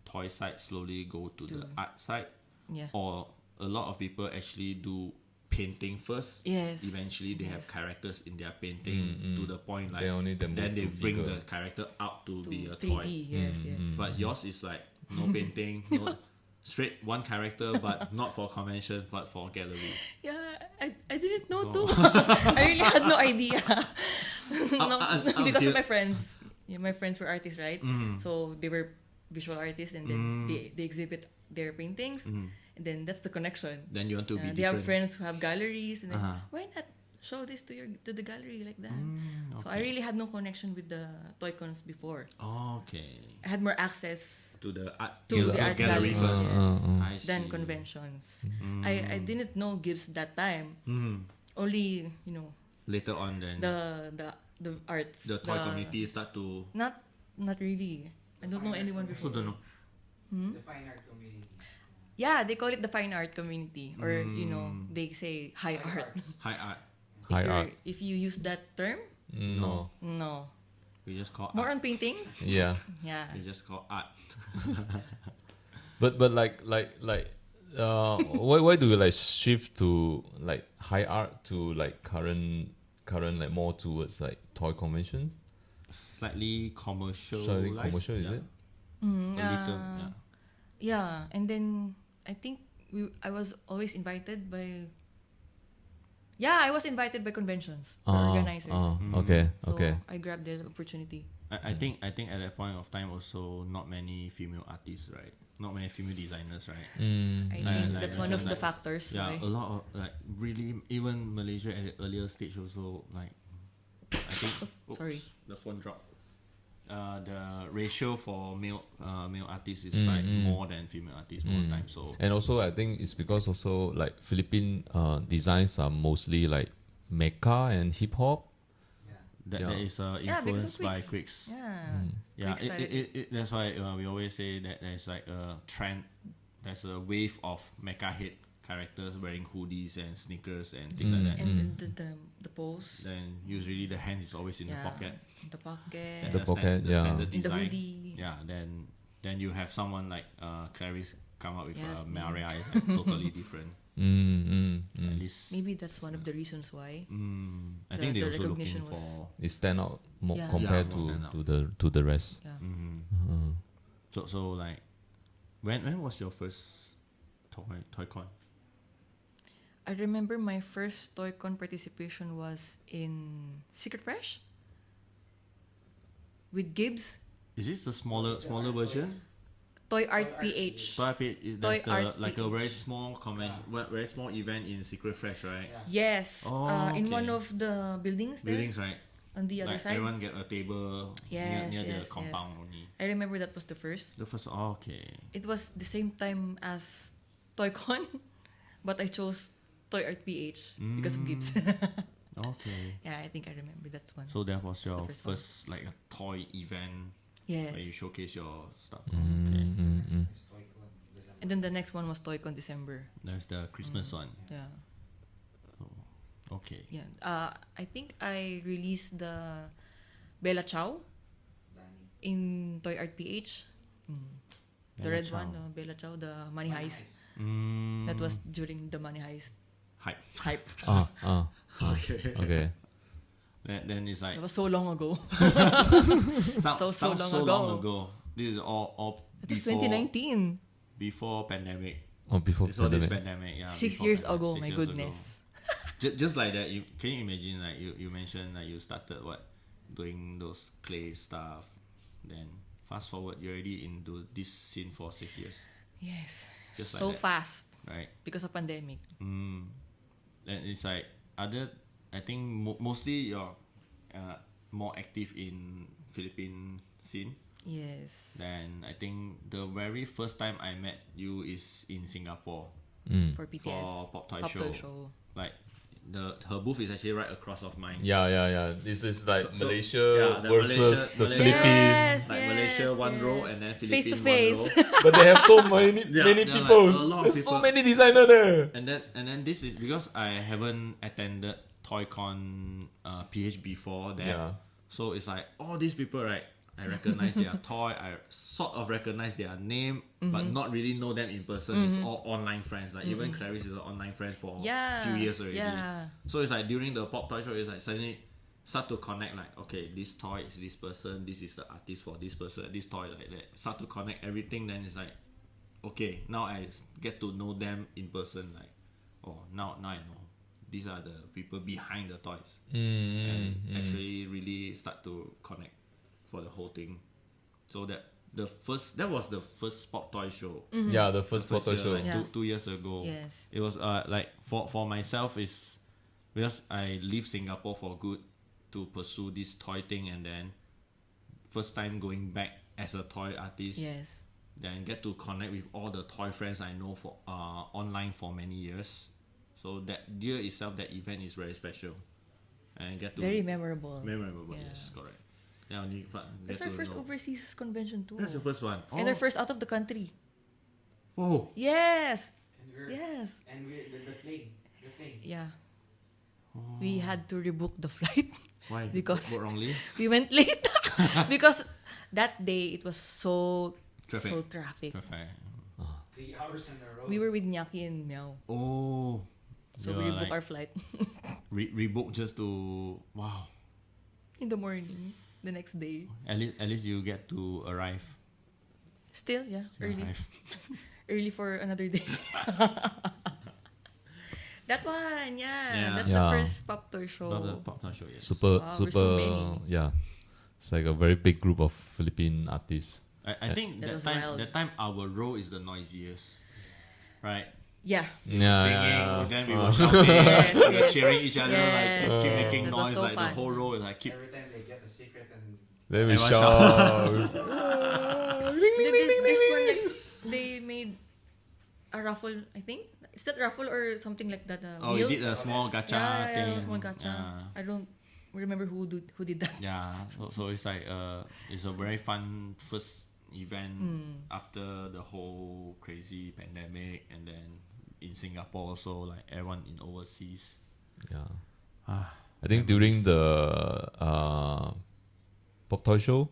toy side slowly go to the art side, Yeah. or a lot of people actually do painting first. Yes. Eventually, they have characters in their painting to the point like Then then move they to bring figure. the character up to be a 3D, toy. yes, yes. But yours is like no painting, no straight one character, but not for convention, but for gallery. Yeah, I didn't know too. I really had no idea. Because of my friends. Yeah, my friends were artists, right? So they were visual artists, and then they exhibit their paintings, and then that's the connection. Then you want to be They have different. friends who have galleries, and then why not show this to the gallery like that? So I really had no connection with the toy cons before. Okay. I had more access To the art, to the art gallery galleries first. I than see. conventions. I didn't know Gibbs that time. Only Later on, then the arts. the toy community start to. Not really. I don't know anyone Also before. don't know. The fine art community. Yeah, they call it the fine art community, or they say high art. High art. High art. If you use that term, No. no. We just call More art. on paintings. Yeah. Yeah. We just call art. But like why do you like shift to like high art to like current like more towards like toy conventions? Slightly commercial. Slightly commercial, is it? A little. Yeah. Yeah, and then I think I was always invited by. Yeah, I was invited by conventions, the organizers. Okay. So Okay. I grabbed the opportunity. I think at that point of time also not many female artists, right? Not many female designers, right? I think like that's one of mentioned, the like, factors. Yeah, why. a lot of like really even Malaysia at the earlier stage also like I think oops, sorry. the phone dropped. The ratio for male artists is like more than female artists more time. So And also, I think it's because also like Philippine designs are mostly like mecha and hip hop. that is Yeah, because of influenced by Quicks. Quicks. Yeah. Yeah, Quicks started it that's why we always say that there's like a trend, there's a wave of mecha head characters wearing hoodies and sneakers and things like that. And the pose. Then usually the hand is always in the pocket. The pocket. Then The pocket, the yeah. standard In the design. hoodie. Yeah, then you have someone like Klaris come up with Yes, Maria, is like totally different. At least Maybe that's one of the reasons why. I think the they're also looking recognition for. It stand out more Yeah. compared Yeah, more stand out. to the rest. Yeah. So like, when was your first toy-con? I remember my first ToyCon participation was in Secret Fresh with Gibbs. Is this the smaller version? Toy Art PH. Toy Pit is Toy that's Art like a PH. very small very small event in Secret Fresh, right? Yes. Oh, In okay. one of the buildings there. Buildings, right? On the other Like side. everyone get a table Yes, near yes, the compound only. I remember that was the first. The first, okay. It was the same time as ToyCon, but I chose Toy Art PH because of Gibbs. Okay. Yeah, I think I remember that one. So that was That's the your first one. first like a toy event Yes. where you showcase your stuff. Mm, Okay. And then the next one was ToyCon December. That's the Christmas one. Yeah. Okay. Yeah. I think I released the Bella Ciao in Toy Art PH. The Bella red Ciao. one, Bella Ciao, the Money Heist. Mm, That was during the Money Heist hype. hype. Okay. Okay. Then it's like That was so long ago. sounds so long so long ago. ago. This is all That was before 2019. before pandemic. Oh, before Before this pandemic. pandemic, yeah. 6 before years pandemic, ago, 6 my years ago. goodness. Just like that, can you imagine like you mentioned like you started doing those clay stuff, then fast forward you're already into this scene for 6 years, Yes. Just like So that. fast right? because of pandemic. Then it's like I think mostly you're more active in Philippine scene. Yes. Then I think the very first time I met you is in Singapore For PTS. for Pop Toy Pop Show. Toy Show. Like her booth is actually right across of mine. Yeah. This is like So- Malaysia yeah, the versus Malaysia- the Malaysia- Philippines. Yes, Like yes, Malaysia one row yes. and then Face Philippines to face. one row. But they have so many Yeah, many there are people. like a lot of There's so people. many designer there. And then this is because I haven't attended ToyCon PH before that. Yeah. So it's like all these people, right? I recognize their toy. I sort of recognize their name, but not really know them in person. It's all online friends. Like even Klaris is an online friend for a few years already. Yeah. So it's like during the pop toy show, it's like suddenly start to connect. Like okay, this toy is this person. This is the artist for this person. This toy like that. Start to connect everything. Then it's like okay, now I get to know them in person. Like oh, now I know. These are the people behind the toys, and actually really start to connect for the whole thing. So that was the first pop toy show. Yeah, the first photo year, show. like Yeah. 2 years ago. Yes. It was like for myself is because I leave Singapore for good to pursue this toy thing, and then first time going back as a toy artist. Yes. Then get to connect with all the toy friends I know for online for many years. So that year itself, that event is very special, and get to Very memorable. memorable. Yeah. Yes, correct. Yeah, and That's our first overseas convention too. That's the first one. And our first out of the country. Oh, Yes. And we're, Yes. And we're the plane. The plane. Yeah. We had to rebook the flight why? Because- What wrongly? we went late because that day it was so Traffic. traffic. Perfect. 3 hours in a row. We were with Nyaki and Meow, Oh, so you we are rebooked like our flight rebook just to wow. in the morning the next day. At least you get to arrive. Still, yeah, early, Arrive. early for another day. That one, Yeah. that's Yeah. the first pop toy show. Love the pop toy show. Yes. Super, Wow, we're super. so many. Yeah, it's like a very big group of Philippine artists. I think That that was time wild. our row is the noisiest, right? Yeah, Singing, then we were shouting, Yes, we were yes. cheering each other, Yes, like keep yes. making That was noise, so like the fun. whole row is like keep. Every time they get a secret and Then we Everyone shout. This one, like, they made a raffle. I think is that raffle or something like that. Oh, wheel? we did a small gacha yeah, thing. small gacha. Yeah. I don't remember who did that. Yeah, so it's like it's a very fun first event after the whole crazy pandemic, and then in Singapore also, like everyone in overseas. Yeah, Ah, I think during the pop toy show,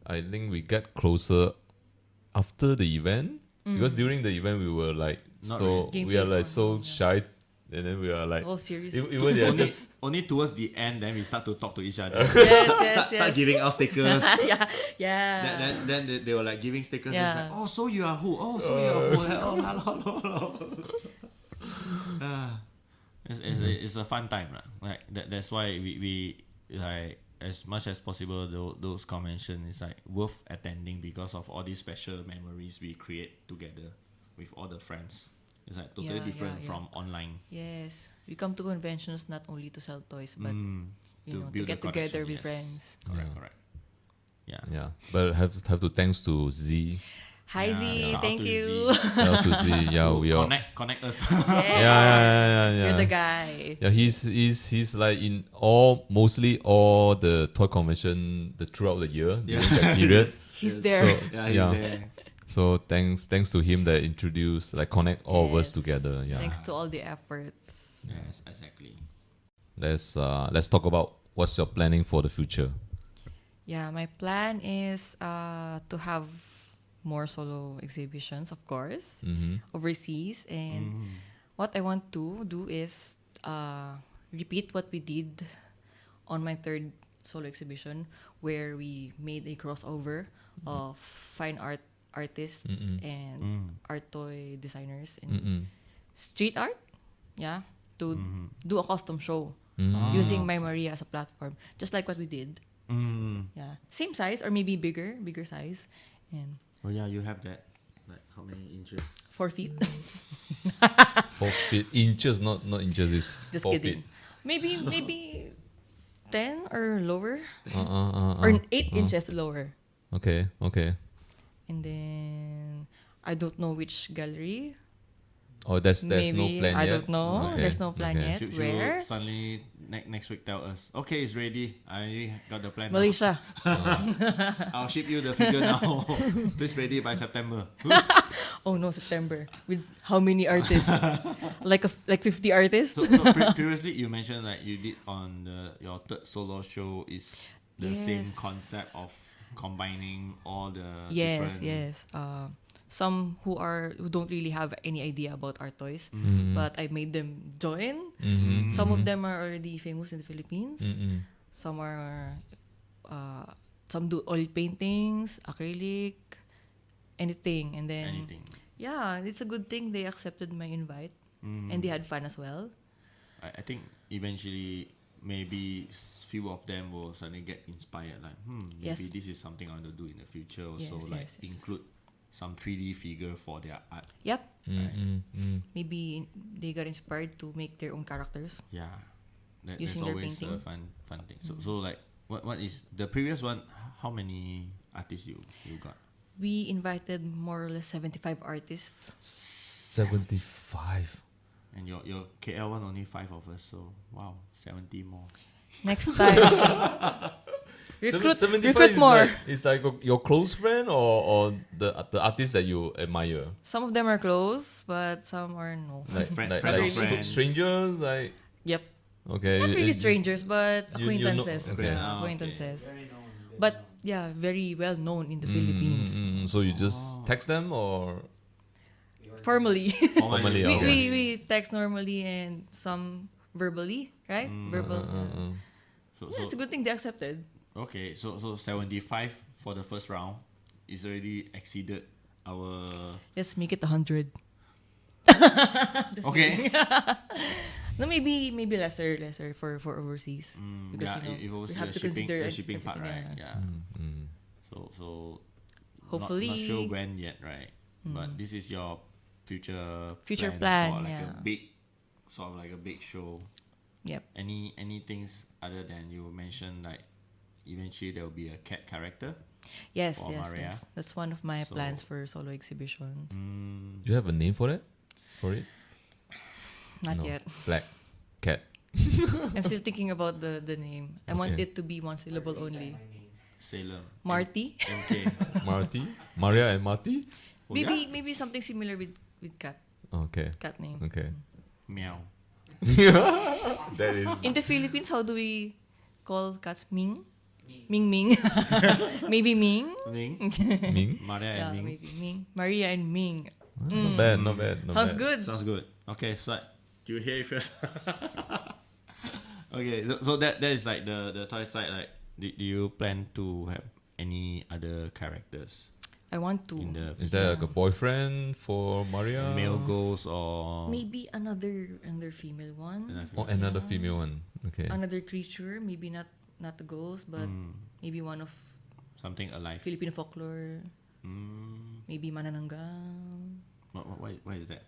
I think we get closer after the event because during the event we were like Not so really. Game we are face like on, so yeah. shy, and then we are like All serious. even they are only, just only towards the end, then we start to talk to each other. yes, Start giving out stickers. yeah. Then they were like giving stickers. Yeah. It's like, oh, so you are who? Oh, so you are who? Oh, hello. It's a fun time, lah. Like that's why we like as much as possible those conventions is like worth attending because of all these special memories we create together with all the friends. It's like totally Yeah, different yeah. from online. Yes, we come to conventions not only to sell toys, but you know, to build get the together connection, with friends. Correct. Yeah. yeah. But have to thanks to Z. Hi Yeah, Z, shout out thank to you. Z. Shout out to Z. Yeah, To we all. connect us. Yeah. You're the guy. Yeah, he's like in mostly all the toy convention throughout the year during that period. He's there. So, Yeah, he's yeah. there. So thanks to him that introduced like connect all of us Yes. together. Yeah. Thanks to all the efforts. Yes, exactly. Let's talk about what's your planning for the future. Yeah, my plan is to have more solo exhibitions, of course, overseas. And what I want to do is repeat what we did on my third solo exhibition, where we made a crossover of fine art artists and art toy designers and street art. Yeah, to do a custom show using My Maria as a platform, just like what we did. Yeah, same size or maybe bigger size, and Oh yeah, you have that. Like how many inches? 4 feet. 4 feet inches, not inches. Is Just 4 kidding. feet. Maybe 10 or lower, Or or 8 inches lower. Okay. And then I don't know which gallery. Oh, there's no Maybe, plan I yet. don't know. Okay, There's no plan okay. yet. Should Where? suddenly next week tell us? Okay, it's ready. I already got the plan. now. Malaysia. I'll ship you the figure now. Please ready by September. Oh no, September. With how many artists? like 50 artists? So previously you mentioned like you did on your third solo show is the same Yes. concept of combining all the Yes, different. yes. Some who don't really have any idea about our toys, Mm. but I made them join. Mhm, Some of mhm. them are already famous in the Philippines. Mm-mm. Some are, some do oil paintings, acrylic, anything. And then, Anything. yeah, it's a good thing they accepted my invite. And they had fun as well. I think eventually maybe few of them will suddenly get inspired. Like, maybe Yes. this is something I want to do in the future. Also, Yes, like yes, yes. include some 3D figure for their art. Yep. Mm-mm, mm. Maybe they got inspired to make their own characters. Yeah, that's Using their always a painting. fun thing. So like, what is the previous one? How many artists you got? We invited more or less 75 artists. 75. And your KL one only 5 of us. So wow, 70 more. Next time, recruit 75 is more. Like your close friend or the artist that you admire? Some of them are close, but some are no. Like, Friend like, of like friends. strangers? Like, Yep. okay. Not really and strangers, but you know- acquaintances. okay. Yeah, Ah, okay. acquaintances. Very known. very But known. yeah, very well known in the Philippines. So you just text them or Formally. formally? we, Okay. we text normally and some verbally, right? Verbal. Yeah. So, Yeah, it's a good thing they accepted. okay, so 75 for the first round is already exceeded our. Let's make it 100. Just Okay. kidding. No, maybe lesser for overseas. Because Yeah, you know, if we have to shipping, consider the shipping part, everything, right? yeah. Yeah. So Hopefully. not sure when yet, right? But this is your future plan, for like yeah. a big, sort of like a big show. Yep. Any things other than you mentioned, like eventually there will be a cat character. Yes, For yes, Maria. yes. That's one of my So- plans for solo exhibition. Do you have a name for that? For it? Not No. yet. Black cat. I'm still thinking about the name. I want Okay. it to be one syllable only. My name. Sailor. Marty. MK. Marty? Maria and Marty? Oh, maybe maybe something similar with cat Okay. name. Okay. Meow. That is. In the Philippines, how do we call cats? Ming? Me. Ming. Maybe Ming. Ming. Ming? Maria Yeah, and Ming. maybe Ming. Maria and Ming. Not bad, not bad. Not Sounds bad. good. Sounds good. Okay, so you hear it first. Okay, so that is like the toy side. Like, do you plan to have any other characters I want to. in the Is there like a boyfriend for Maria? male ghosts or Maybe another female one. Or another female one? Okay. Another creature. Maybe not the ghost, but maybe one of something alive? Filipino folklore. Mm, Maybe manananggal. why is that?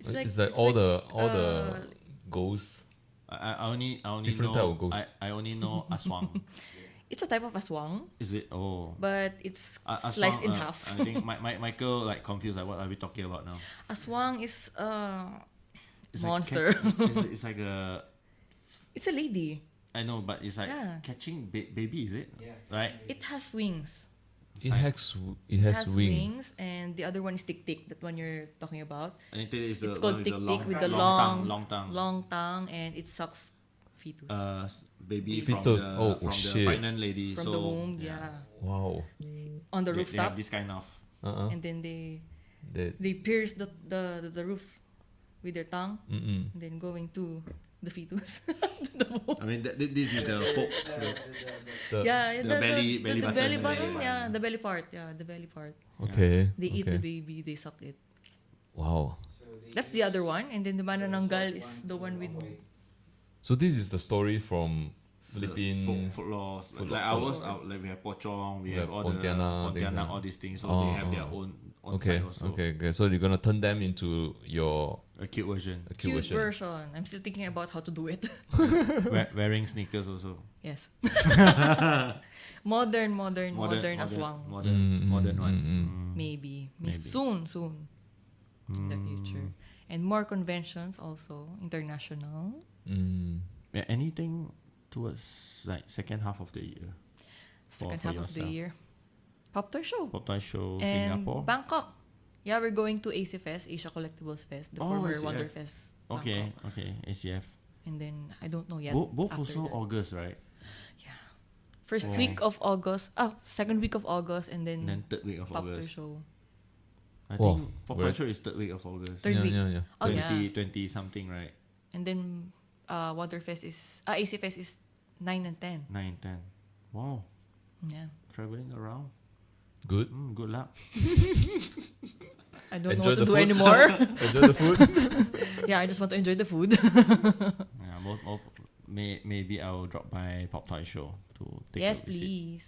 It's like all the ghosts. I only Different type know of ghosts. I only know aswang. It's a type of aswang, Is it? Oh. but it's Aswang, sliced in half. I think Michael like confused. Like, what are we talking about now? Aswang is It's monster. Like it's like a. It's a lady. I know, but it's like Yeah. catching baby. Is it? Yeah. Right. It has wings. It has wings. And the other one is tick tick. That one you're talking about. And it is the It's one called with tick the tick with the long tongue. long tongue, and it sucks fetus Baby Fetus. from Oh, shit. the pregnant lady. from so, the womb. Yeah, Wow. on the They rooftop, have this kind of. and then they That. pierce the roof with their tongue, Mm-mm. and then going to the fetus. To the womb. I mean, this is the folk. Yeah, the belly the button. belly button. Belly Yeah, the belly part. Yeah, the belly part. Okay. They eat okay. the baby. They suck it. Wow. So they That's use the other one, and then the manananggal soft is one the to one with. avoid. So this is the story from The Philippines. folklore. Folk- Like ours, folklore. like we have pocong, we We have have all the Pontianak, things Pontianak, like- all these things. So Oh, they have their oh. own Okay. side also. Okay. Okay. So you're gonna turn them into your A cute version. cute Cute version. version. I'm still thinking about how to do it. Wearing sneakers also. Yes. modern aswang. Modern one. Maybe. Maybe. Soon. In the future. And more conventions also. International. Yeah, anything towards like second half of the year. Second for half of the yourself. year. Pop Toy Show. Pop Toy Show, And Singapore. Bangkok. Yeah, we're going to AC Fest, Asia Collectibles Fest, the Oh, former ACF. Wonder Fest. Okay, Bangkok. ACF. And then I don't know yet. Both after also that. August, right? First week of August. Second week of August, and And then then third week of Pop Toy August. Show. I Wow, think Pop very- Toy Show is third week of August. Third week. Yeah. Oh 20, yeah. 20 something, right? And then Waterfest is AC Fest is 9 and 10. 9, 10. Wow. Yeah. Traveling around. Good. Good luck. I don't Enjoy know what the to do food. anymore. Enjoy the food. Yeah, I just want to enjoy the food. Yeah, maybe I'll drop by Pop Toy Show to take Yes, a visit please.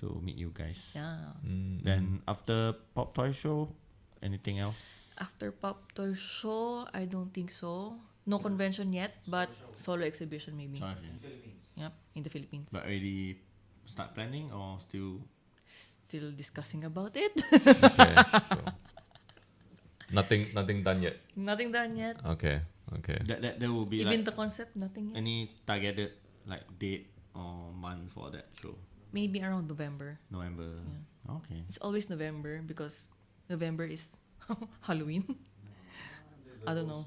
to meet you guys. Yeah. Then after Pop Toy Show, anything else? After Pop Toy Show, I don't think so. No convention yet, but solo exhibition maybe. Sorry. Philippines. Yep, in the Philippines. But already start planning or still? Still discussing about it. Okay. So, nothing done yet. Nothing done yet. Okay. That will be Even like the concept, nothing yet. any targeted like date or month for that show? Maybe around November. November. Okay. It's always November because November is Halloween. I don't know.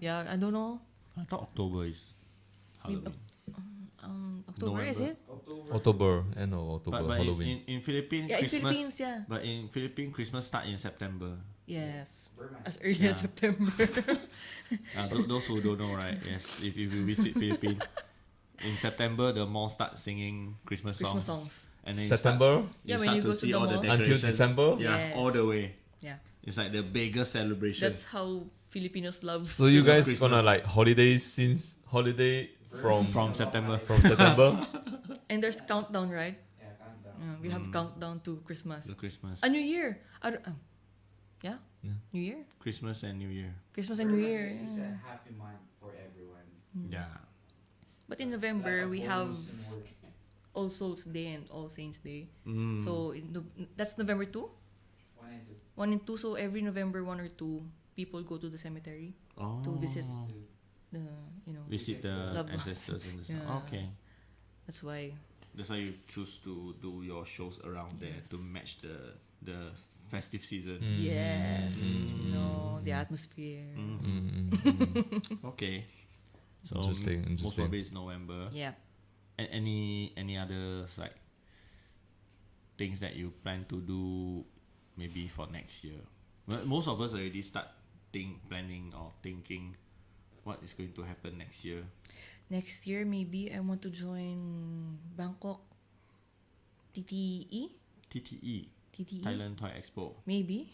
Yeah, I don't know. I thought October is Maybe Halloween. October is November. it? October, end of October, But Halloween. in Philippines, Yeah, in Christmas. Philippines, yeah. But in Philippines, Christmas start in September. Yes. Burma. As early Yeah. as September. Those who don't know, right? Yes, if you visit Philippines, in September the mall start singing Christmas songs. Christmas songs. And then September Yeah, you when start you to go to see the all the mall. until decorations. December. Yeah, Yes. all the way. Yeah. It's like the biggest celebration. That's how Filipinos love. So you guys Christmas. gonna like holiday from September. September? And there's countdown, right? Yeah, countdown. We have countdown to Christmas. The Christmas. A New Year. Yeah? Yeah. New Year? Christmas and New Year. Christmas and New Burma Year. is Yeah. a happy month for everyone. Yeah. But in November, Like a we have bonus in work. All Souls Day and All Saints Day. Mm. So that's November 2? 1 and 2. 1 and 2. So every November 1 or 2, people go to the cemetery to visit the, Visit the Loved ones. ancestors and the Yeah. Okay. that's why. That's why you choose to do your shows around there Yes. to match the festive season. Yes. The atmosphere. Okay. So Interesting, most interesting. probably it's November. Yeah. And any other like things that you plan to do maybe for next year? Well, most of us already start planning or thinking what is going to happen next year. Next year, maybe I want to join Bangkok TTE. TTE, TTE. Thailand Toy Expo. Maybe.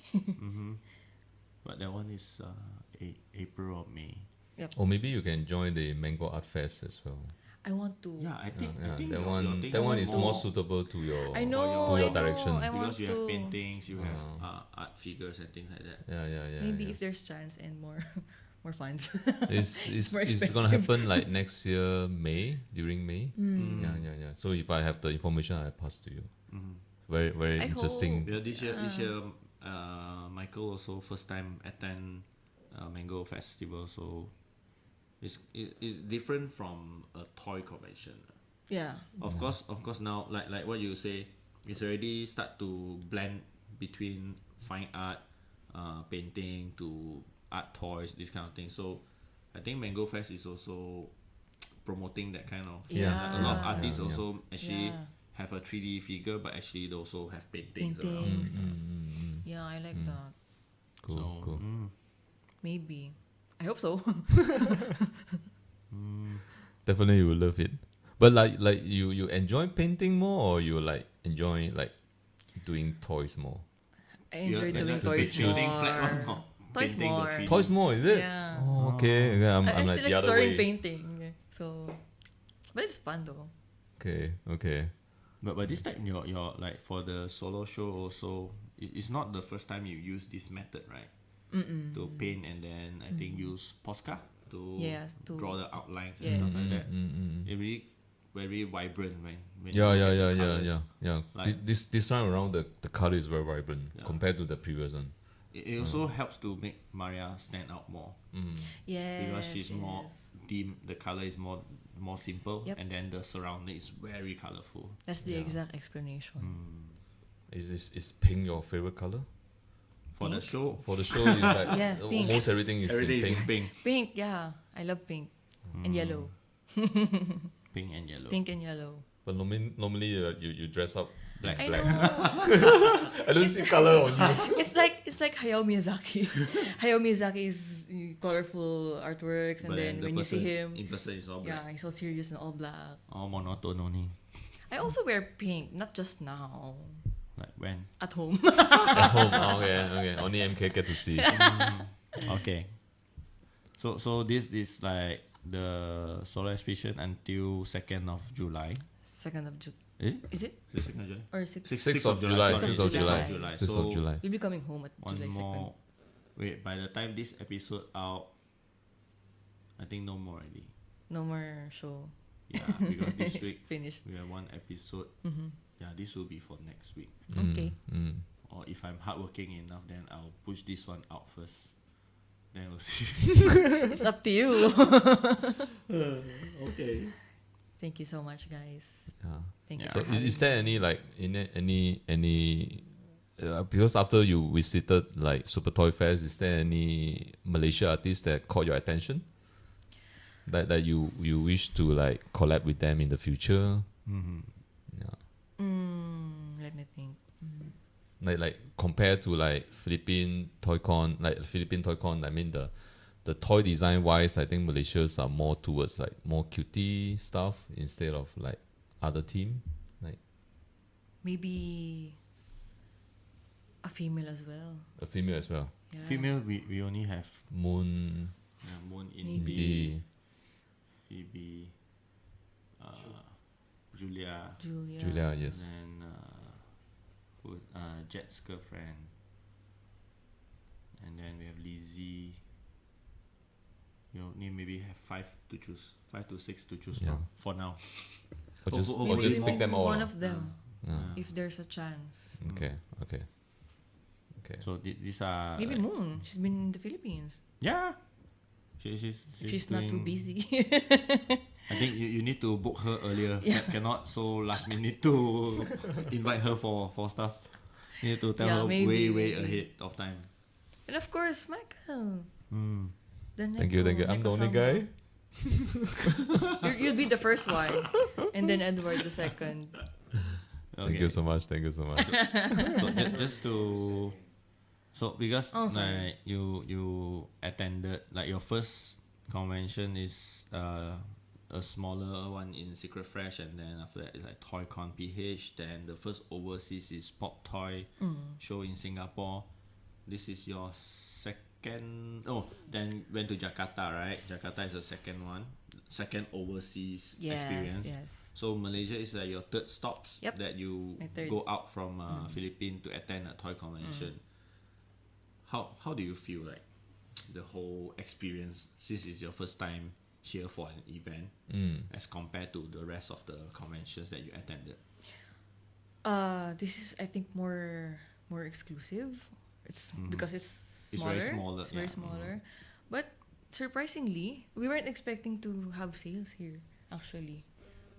But that one is April or May. Or maybe you can join the Mango Art Fest as well. I want to. Yeah, I think Yeah, your that thing one is more suitable to your I know. to your I know, direction. I want because you to. have paintings, you have art figures and things like that. Yeah. Maybe yeah. if there's chance and more funds. It's more gonna expensive. happen like next year during May. Hmm. Yeah. So if I have the information, I pass to you. Very I interesting. Yeah, this year, Michael also first time attend Mango Festival, so it's different from a toy convention. Yeah. Of course now like what you say, it's already start to blend between fine art, painting to art toys, this kind of thing. So I think Mango Fest is also promoting that kind of Yeah. a lot of artists Yeah. also actually Yeah. have a 3D figure, but actually they also have paintings around. Paintings. Yeah, I like that. Cool, So, cool. Maybe. I hope so. Definitely you will love it. But like you enjoy painting more, or you like enjoy like doing toys more? I enjoy You doing like to toys paint shooting more. flat one or Toys painting the more. 3D? Toys more, is it? Yeah. Oh, okay. Yeah, I'm I'm like still the other exploring way. painting. So, but it's fun though. Okay. But this time your like for the solo show also, it's not the first time you use this method, right? To paint and then I think use Posca to Yes, to- draw the outlines and Yes. stuff like that. It really very vibrant when you Yeah. look at the colours. Like- This time around the color is very vibrant Yeah. compared to the previous one. It also helps to make Maria stand out more Yes. because she's more dim. The color is more simple, Yep. and then the surrounding is very colorful. That's the exact explanation. Is pink your favorite color? For the Pink? show, For the show, it's like Yeah, pink. almost everything is everything in is pink. in pink, Pink, yeah. I love pink. And yellow. pink and yellow. Pink and yellow. But normally you dress up Black. I know. I don't see color on you. It's like Hayao Miyazaki. Hayao Miyazaki's colorful artworks, and But then the when you see person him, in person is all black. yeah, he's so serious and all black. All monotone only. I also wear pink, not just now. Like when? At home. At home. Oh, okay. Only MK get to see. Okay. So this like the solar exhibition until 2nd of July. 2nd of June. Is it? Is it? The 2nd of July? Or 6th? 6th of July. 6th of July. 6th of So July. We'll be coming home at one July 2nd. more. Wait, by the time this episode out, I think no more already. No more show. Yeah, because this It's week finished. we have one episode. Mm-hmm. Yeah, this will be for next week. Okay. Or if I'm hardworking enough, then I'll push this one out first. Then we'll see. It's up to you. Okay. Thank you so much, guys. Yeah. Thank you. Yeah. So for having is there any like any because after you visited like Super Toy Fest, is there any Malaysia artists that caught your attention? That you wish to like collab with them in the future? Mm-hmm. Yeah. Let me think. Like compared to like Philippine Toycon, I mean the toy design wise, I think Malaysians are more towards like more cutie stuff instead of like other team. Like Maybe a female as well. a female as well. Yeah. Female, we only have Moon, Moon, Maybe. Indy, Phoebe, Julia, Julia, yes. and Jet's girlfriend, and then we have Lizzie. You only maybe have 5 to 6 to choose Yeah. from for now. Or just Or or Maybe just pick them all. one lah. of them, Yeah. if there's a chance. Okay. So these are Maybe like- Moon. She's been in the Philippines. Yeah, she's She's not too doing- busy. I think you need to book her earlier. Yeah. Cannot so last minute to invite her for stuff. You need to tell Yeah, her maybe. way ahead of time. And of course, Michael. Mm. The Thank you. I'm the only guy. You'll be the first one, and then Edward the second. Thank you so much. So just to because Oh, sorry. like you attended like your first convention is a smaller one in Secret Fresh, and then after that it's like ToyCon PH. Then the first overseas is Pop Toy show in Singapore. This is your second. Oh, then went to Jakarta, right? Jakarta is the second overseas experience. Yes. So Malaysia is like your third stops Yep. that you My third. go out from Philippines to attend a toy convention. How do you feel like the whole experience? This is your first time here for an event as compared to the rest of the conventions that you attended. This is, I think, more exclusive. It's because it's It's smaller. very smaller, It's very yeah. smaller. But surprisingly, we weren't expecting to have sales here, actually.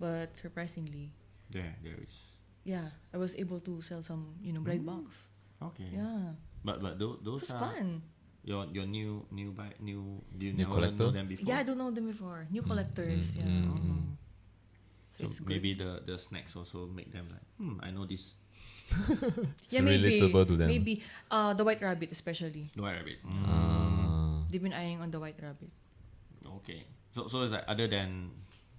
But surprisingly, There is. yeah, I was able to sell some, blind box. Okay. Yeah, But it those was are fun. your new you New never collector? know them before. Yeah, I don't know them before. New collectors, yeah. So So it's good. maybe the snacks also make them like, I know this. It's Yeah, maybe. relatable to them. Maybe the White Rabbit especially. No, rabbit. They've been eyeing on the White Rabbit. Okay. So it's like other than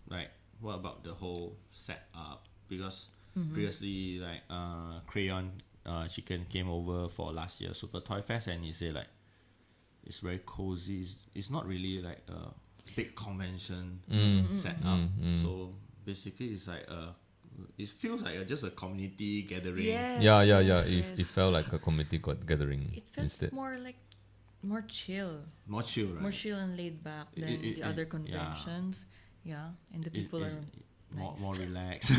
like what about the whole setup? Because previously like Crayon Chicken came over for last year Super Toy Fest, and he said like it's very cozy. It's not really like a big convention setup. So basically it's like it feels like just a community gathering. Yes, Yeah. yes, It yes. felt like a community gathering It felt instead. more chill. More chill, right? More chill and laid back than It- the it- other yeah. conventions. Yeah, and the people are nice. more relaxed.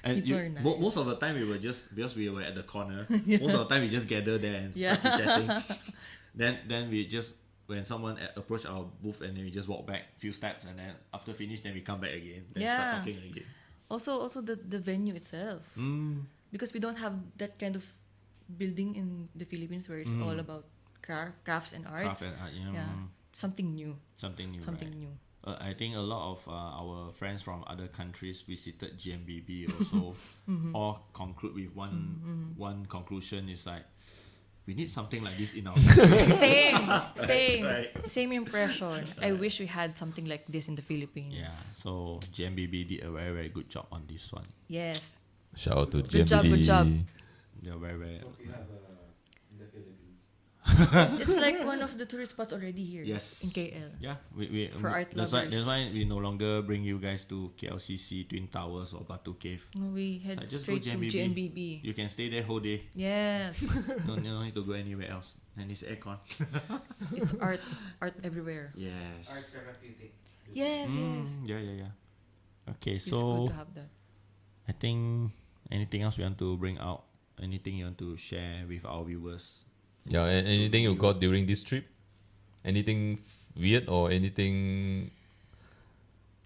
And People are nice. most of the time we were just, because we were at the corner, most of the time we just gather there and Yeah. start chit-chatting. then we just, when someone approach our booth, and then we just walk back few steps, and then after finish then we come back again, then Yeah. start talking again. Also the venue itself, because we don't have that kind of building in the Philippines where it's all about crafts and arts. Craft and art, Yeah, something new. Something new, Something right? new. I think a lot of our friends from other countries visited GMBB also. All conclude with one conclusion is like, we need something like this in our country. Same impression. I wish we had something like this in the Philippines. Yeah, so GMBB did a very, very good job on this one. Yes. Shout out to Good job, GMBD. good job. They're very, very... Hope you have in the Philippines. It's like one of the tourist spots already here. Yes. In KL. Yeah, For art that's lovers. why we no longer bring you guys to KLCC, Twin Towers or Batu Cave. No, we head Like, just go straight to GMBB. You can stay there whole day. Yes. No need to go anywhere else. And it's aircon. It's art everywhere. Yes. Art therapeutic. Yes, yes. Yeah. Okay, It's so good to have that. I think anything else we want to bring out? Anything you want to share with our viewers? Yeah, anything you got during this trip? Anything weird or anything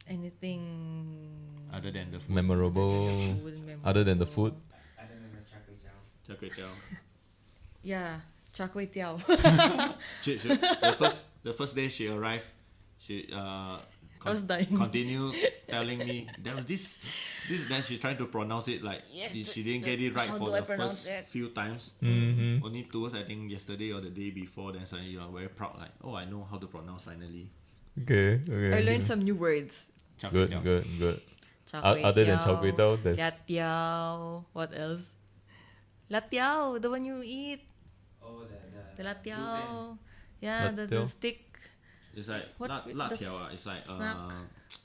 Anything Other than the food. memorable? Other than the food? I don't know, char kway teow. Char kway teow. Yeah, char kway teow. The first day she arrived, she I was dying. continue telling me there was this then she tried to pronounce it like Yes, she didn't get it right how for do I the pronounce first it? few times. Mm-hmm. Only towards I think yesterday or the day before, then suddenly you are very proud like, oh, I know how to pronounce finally. Okay. I learned some new words. Char kway Good, teow. good. Char kway Other than teow, char kway teow, there's latiao. What else? Latiao, the one you eat. Oh, The gluten. latiao. Yeah, the Latiao. stick. It's like What la the tiao. It's like snack?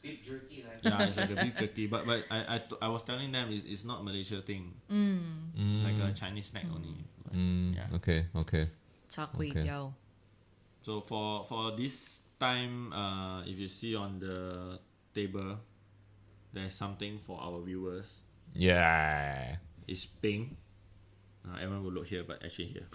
Beef jerky, like yeah, it's like a beef jerky. But I was telling them it's not Malaysia thing. Mm. It's like a Chinese snack only. But, yeah. Okay. Char kway Okay. teow. So for this time, if you see on the table, there's something for our viewers. Yeah. It's pink. Everyone will look here, but actually here.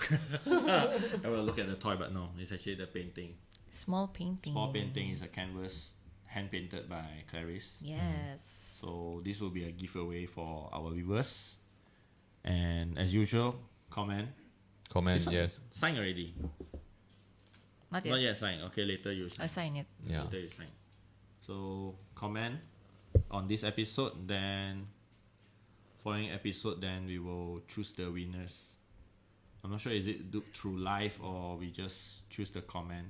Everyone will look at the toy, but no, it's actually the painting. Small painting. Small painting is a canvas hand painted by Klaris. Yes. So this will be a giveaway for our viewers. And as usual, comment. Comment, Sign- yes. Sign already. Not yet. Not yet sign. Okay, later you I sign. sign it. Yeah. Later you sign. So comment on this episode, then following episode, then we will choose the winners. I'm not sure is it through live or we just choose the comment.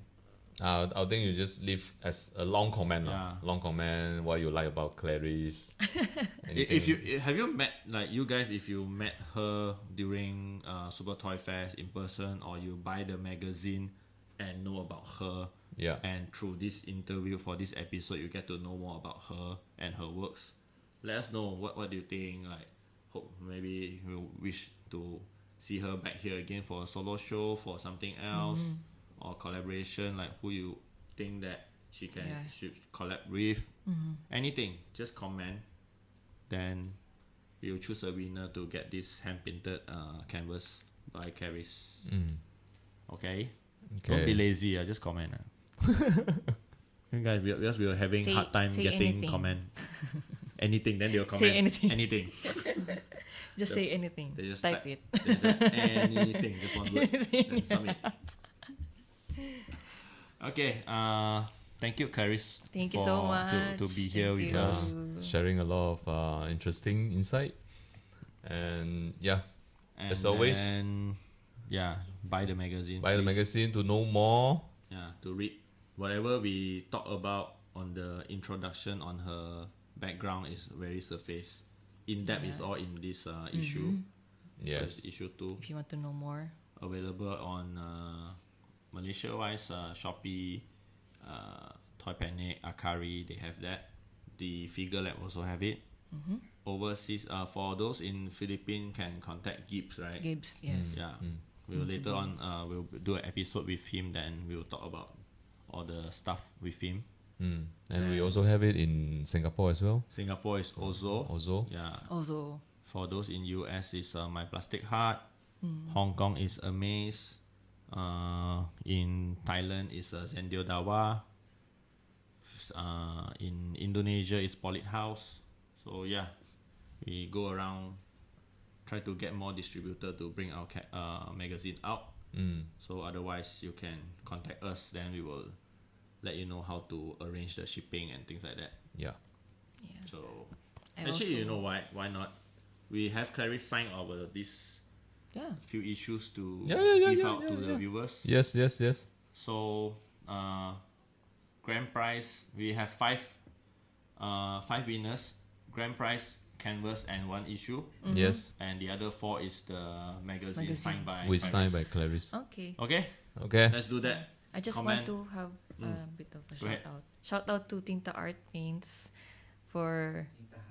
I think you just leave as a long comment. Yeah. Long comment, what you like about Klaris. If you have you met like you guys, if you met her during Super Toy Fest in person, or you buy the magazine and know about her, Yeah. and through this interview for this episode you get to know more about her and her works, let us know what do you think. Like, hope maybe you wish to see her back here again for a solo show, for something else, or collaboration, like who you think that she should collab with. Anything, just comment, then we'll choose a winner to get this hand painted canvas by Klaris. Okay? Don't be lazy, just comment. You guys, because we were having hard time say getting anything. comment. Anything, then they'll comment. Say anything. Anything. Just say anything. They just Type it. they just anything, just one word. Then submit. Okay, thank you, Klaris. Thank you so for- much. To be here Thank with you. us. Sharing a lot of interesting insight. And yeah, And As always. then, yeah, buy the magazine. buy the please. magazine to know more. Yeah, to read whatever we talk about on the introduction on her background is very surface. In depth is all in this issue. Yes. First issue 2, If you want to know more. available on Malaysia wise, Shopee, Toy Panic, Akari, they have that. The Figure Lab also have it. Overseas, for those in Philippines, can contact Gibbs, right? Gibbs, yes. Yeah. We'll later on we'll do an episode with him, then we'll talk about all the stuff with him. And we also have it in Singapore as well. Singapore is also. Yeah. Also, For those in US is My Plastic Heart. Hong Kong is Amaze. In Thailand is Zendio Dawa. In Indonesia is Polit House. So yeah, we go around, try to get more distributor to bring our magazine out. So otherwise you can contact us, then we will let you know how to arrange the shipping and things like that. Yeah. Yeah. So I actually, also- you know why not? We have Klaris sign our this Yeah. few issues to Yeah, give out to the viewers. Yes, yes, yes. So grand prize, we have five winners. Grand prize, canvas and 1 issue, Yes. and the other 4 is the magazine, Magazine. signed by With Klaris. signed by Klaris. Okay. Okay, Okay. let's do that. I just Comment. want to have a bit of a Go ahead. shout out. Shout out to Tinta Art Paints for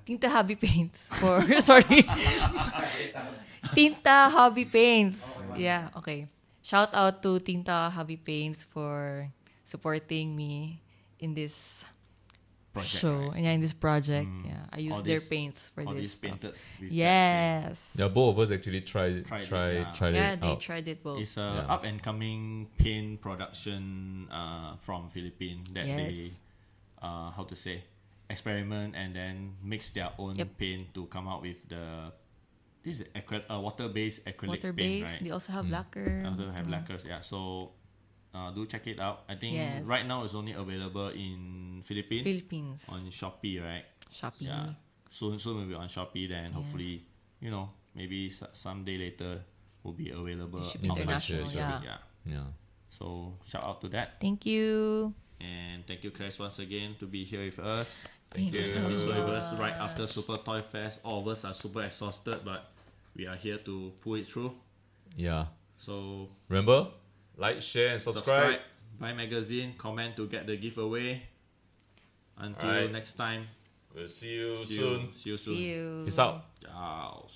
Tinta Hobby Paints for sorry. Tinta Hobby Paints. Yeah, okay. Shout out to Tinta Hobby Paints for supporting me in this Project, show. right? Yeah, in this project. Yeah, I All used their this- paints for All this. these Stuff. painted with Yes. Yeah, both of us actually tried Tried it, Yeah, it they out. tried it both. It's a Yeah. up and coming paint production from Philippines that they Yes. how to say, experiment and then mix their own Yep. paint to come out with this is water-based acrylic Water paint, based. right? They also have lacquer. Also have lacquers, yeah. So do check it out. I think Yes. right now it's only available in Philippines Philippines. on Shopee, right? Shopee. Yeah. Soon will be on Shopee. Then hopefully, maybe someday later will be available It should be outside international, Philippines, yeah. Yeah. So shout out to that, Thank you. and thank you, Klaris, once again to be here with us. Thank you so To be with us much. right after Super Toy Fest. All of us are super exhausted, but we are here to pull it through. Yeah. So Remember, like, share, and subscribe. buy magazine, comment to get the giveaway. Until Alright. next time, We'll see you see soon. you soon. See you. Peace out. Ciao.